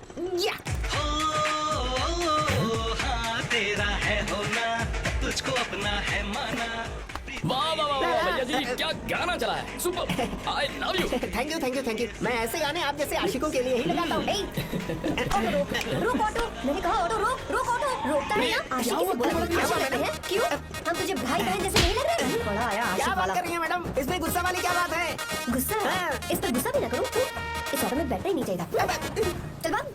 तेरा है होना, तुझको अपना है माना। वाह वाह वाह वाह भैया जी, क्या गाना चला है। Super, I love you. Thank you thank you thank you. मैं ऐसे गाने आप जैसे आशिकों के लिए ही लगाता हूँ। ऑटो रोक, रोक ऑटो। मैंने कहा ऑटो रोक, रोक ऑटो। रोकता है ना? आशिकी से बोला क्या हुआ मैडम? क्यों? हम तुझे भाई बहन जैसे नहीं लग रहे? बड़ा आया क्या आशिक बात वाला। कर रही है मैडम? इसमें गुस्सा वाली क्या बात है? गुस्सा? हाँ। इस पर गुस्सा भी ना करो। इस ऑटो में बैठना ही नहीं चाहिए। चल बाब।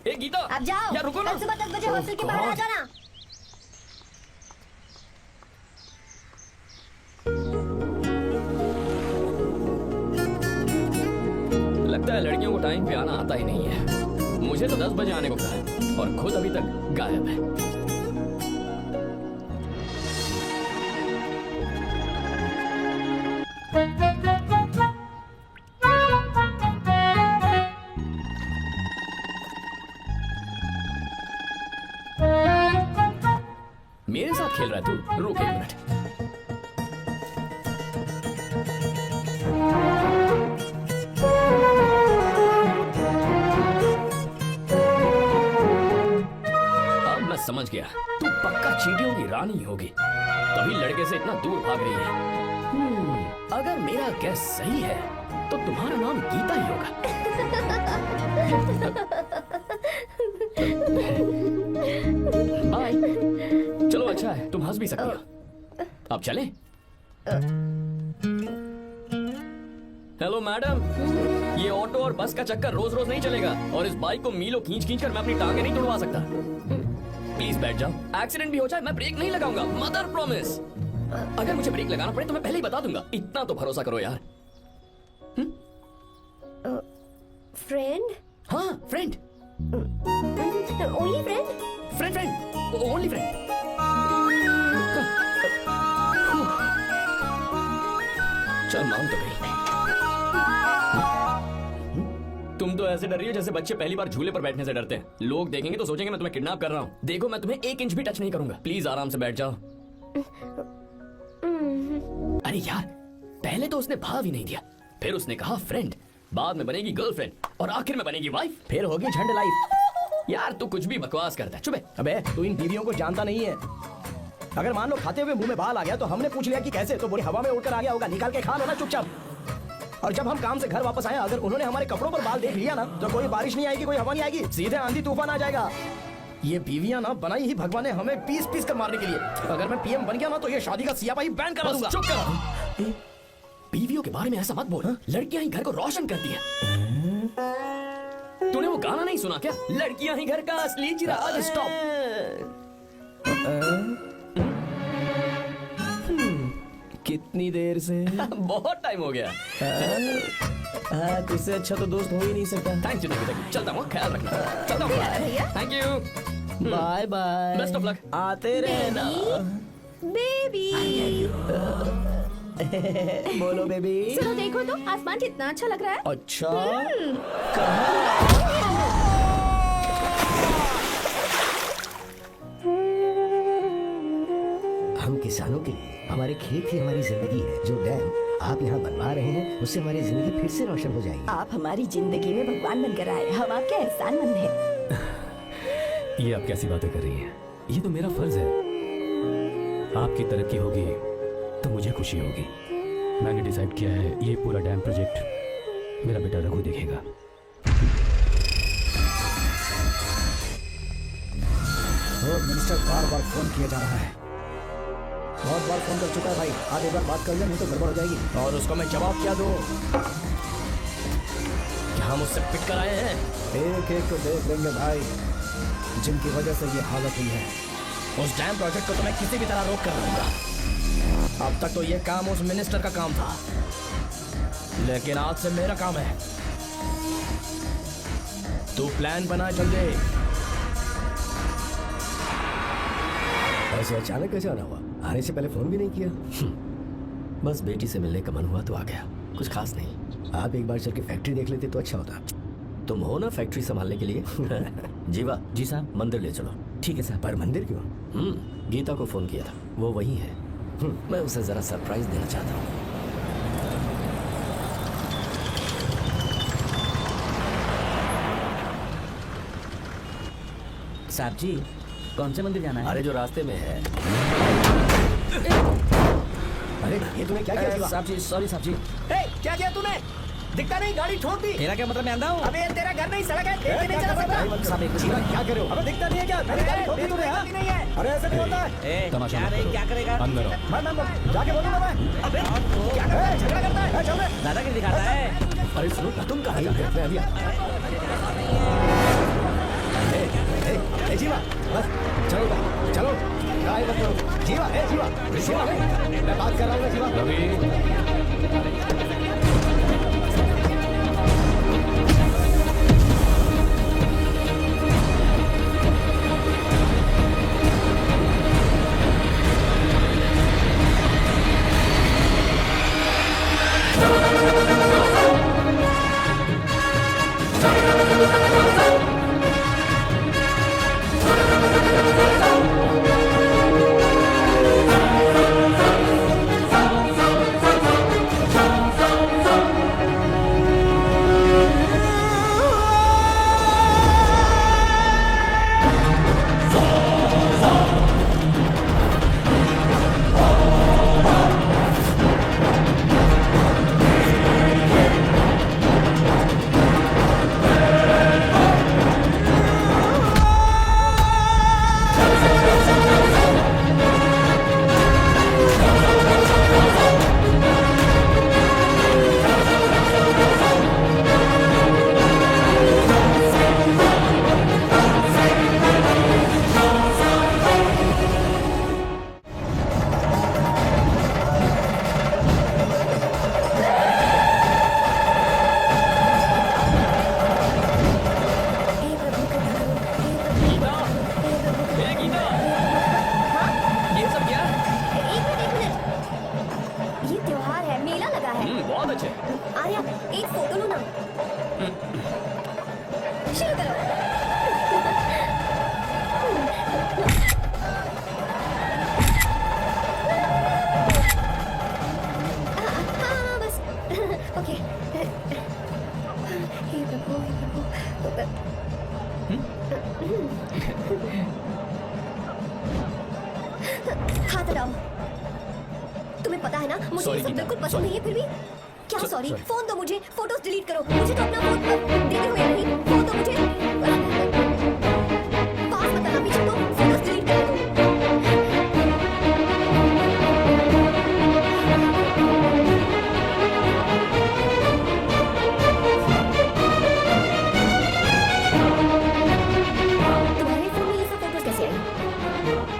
ए गीता, अब जाओ। यार रुको ना। कल सुबह 10 बजे हॉस्टल के बाहर आ जाना। लगता है लड़कियों को टाइम पे आना आता ही नहीं है। मुझे तो 10 बजे आने को कहा है और खुद अभी तक गायब है। मेरे साथ खेल रहा है तू? रुक 1 मिनट। अब मैं समझ गया, तू पक्का चींटियों की रानी होगी, तभी लड़के से इतना दूर भाग रही है। अगर मेरा गैस सही है तो तुम्हारा नाम गीता ही होगा। बाय। चलो अच्छा है, तुम हंस भी सकती हो। अब चलें? हेलो मैडम, ये ऑटो और बस का चक्कर रोज रोज नहीं चलेगा और इस बाइक को मीलों खींच खींच कर मैं अपनी टांगे नहीं तुड़वा सकता। प्लीज बैठ जाओ, एक्सीडेंट भी हो जाए मैं ब्रेक नहीं लगाऊंगा, मदर प्रॉमिस। अगर मुझे ब्रेक लगाना पड़े तो मैं पहले ही बता दूंगा, इतना तो भरोसा करो यार। फ्रेंड? हाँ friend. Only friend? Friend friend, only friend. चल मान तो गई। तुम तो ऐसे डर रही हो जैसे बच्चे पहली बार झूले पर बैठने से डरते हैं। लोग देखेंगे तो सोचेंगे मैं तुम्हें किडनैप कर रहा हूँ। देखो मैं तुम्हें 1 इंच भी टच नहीं करूंगा, प्लीज आराम से बैठ जाओ। अरे यार, पहले तो उसने भाव ही नहीं दिया, फिर उसने कहा फ्रेंड, बाद में बनेगी गर्लफ्रेंड और आखिर में बनेगी वाइफ, फिर होगी झंड लाइफ। यार तू कुछ भी बकवास करता है, चुप है। अबे तू इन बीवियों को जानता नहीं है। अगर मान लो खाते हुए मुंह में बाल आ गया तो हमने पूछ लिया कि कैसे, तो बोली हवा में उड़कर आ गया होगा, निकाल के खा लो ना चुपचाप। और जब हम काम से घर वापस आए, अगर उन्होंने हमारे कपड़ों पर बाल देख लिया ना, तो कोई बारिश नहीं आएगी, कोई हवा नहीं आएगी, सीधे आंधी तूफान आ जाएगा। ये बीवियां ना बनाई ही भगवान ने हमें पीस पीस कर मारने के लिए। अगर मैं पीएम बन गया ना तो ये शादी का सियापाही बैन करा दूंगा। चुप कर। बीवियों के बारे में ऐसा मत बोल, लड़कियां ही घर को रोशन करती हैं। तूने वो गाना नहीं सुना क्या, लड़कियां ही घर का असली चिराग। स्टॉप। कितनी देर से? बहुत टाइम हो गया। तुझसे अच्छा तो दोस्त हो ही नहीं सकता। थैंक यू, चलता हूँ, ख्याल रखना। चलता हूँ, thank you, bye bye, best of luck. आते रहना बेबी। बोलो बेबी। चलो देखो तो आसमान कितना अच्छा लग रहा है। अच्छा, हम किसानों के लिए हमारे खेत ही हमारी जिंदगी है। जो डैम आप यहाँ बनवा रहे हैं उससे हमारी जिंदगी फिर से रोशन हो जाएगी। आप हमारी जिंदगी में भगवान बनकर आए, हम आपके एहसानमंद हैं। ये आप कैसी बातें कर रही हैं? ये तो मेरा फर्ज है। आपकी तरक्की होगी तो मुझे खुशी होगी। मैंने डिसाइड किया है ये पूरा डैम प्रोजेक्ट मेरा बेटा रघु देखेगा। मिनिस्टर बार बार फोन किया जा रहा है, बहुत बार फोन कर चुका है भाई। आज एक बार बात कर ले, नहीं तो गड़बड़ हो जाएगी। और उसको मैं जवाब क्या दूं? क्या हम उससे पिट कर आए हैं? एक एक को देख लेंगे भाई, जिनकी वजह से ये हालत हुई है। उस डैम प्रोजेक्ट को तो मैं किसी भी तरह रोक कर रहूंगा। अब तक तो ये काम उस मिनिस्टर का काम था, लेकिन आज से मेरा काम है। तू प्लान बना जल्दी। ऐसे अचानक कैसे आना हुआ? आने से पहले फोन भी नहीं किया? बस बेटी से मिलने का मन हुआ तो आ गया, कुछ खास नहीं। आप एक बार चल के फैक्ट्री देख लेते तो अच्छा होता। तुम हो ना फैक्ट्री संभालने के लिए। जीवा जी साहब। मंदिर ले चलो। ठीक है साहब। पर मंदिर क्यों? गीता को फोन किया था, वो वही है। मैं उसे जरा सरप्राइज देना चाहता हूँ। साहब जी, कौन से मंदिर जाना है? अरे जो रास्ते में है। अरे ये तूने क्या किया? साहब जी, सॉरी साहब जी। क्या किया तूने? दिखता नहीं, गाड़ी ठोक दी। तेरा क्या मतलब, मैं अंधा हूँ? अबे तेरा घर नहीं, सड़क है, देख के नहीं चला सकता। साहब एक जीवा क्या कर रहे हो? अबे दिखता नहीं है क्या? मेरी गाड़ी ठोक दी तूने, हाँ? नहीं है। अरे ऐसे नहीं होता है। तमाशा क्या मत रे, करो। क्या करेगा? अंदर आओ। मैं जाके बोलूंगा मैं। अबे क्या कर रहा है? झगड़ा करता है? चल रे। दादागिरी दिखाता है। अरे सुनो ना, तुम कहाँ जा रहे हो? मैं अभी जीवा बस चलो भाई, चलो ट्राई मत करो। जीवा जीवा जीवा, मैं बात कर रहा हूँ जीवा। रवि, तुम्हें पता है ना मुझे Sorry, ये सब गीता, बिल्कुल पसंद नहीं है। फिर भी क्या सॉरी? sorry. फोन दो मुझे, फोटोज डिलीट करो। मुझे तो अपना फोन देते हो या नहीं? फोन दो मुझे। पास मत आना, पीछे तो फोटोज डिलीट कर दो। तुम्हारे फोन में ये सब फोटोज कैसे आई?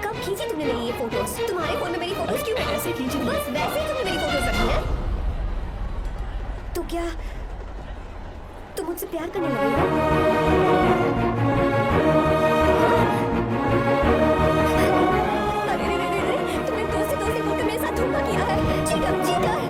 कब खींची तुमने मेरी ये फोटोज? तुम्हारे फोन में मेरी फोटोज क्यों? ऐसे खींची थी। बस वैसे ही तुमने मेरी फोटोज रखी है। तो क्या तुम मुझसे प्यार करने लगे हो? अरे रे रे रे रे, तुमने दोस्ती दोस्ती बोलकर मेरे साथ धोखा किया है। Chicken chicken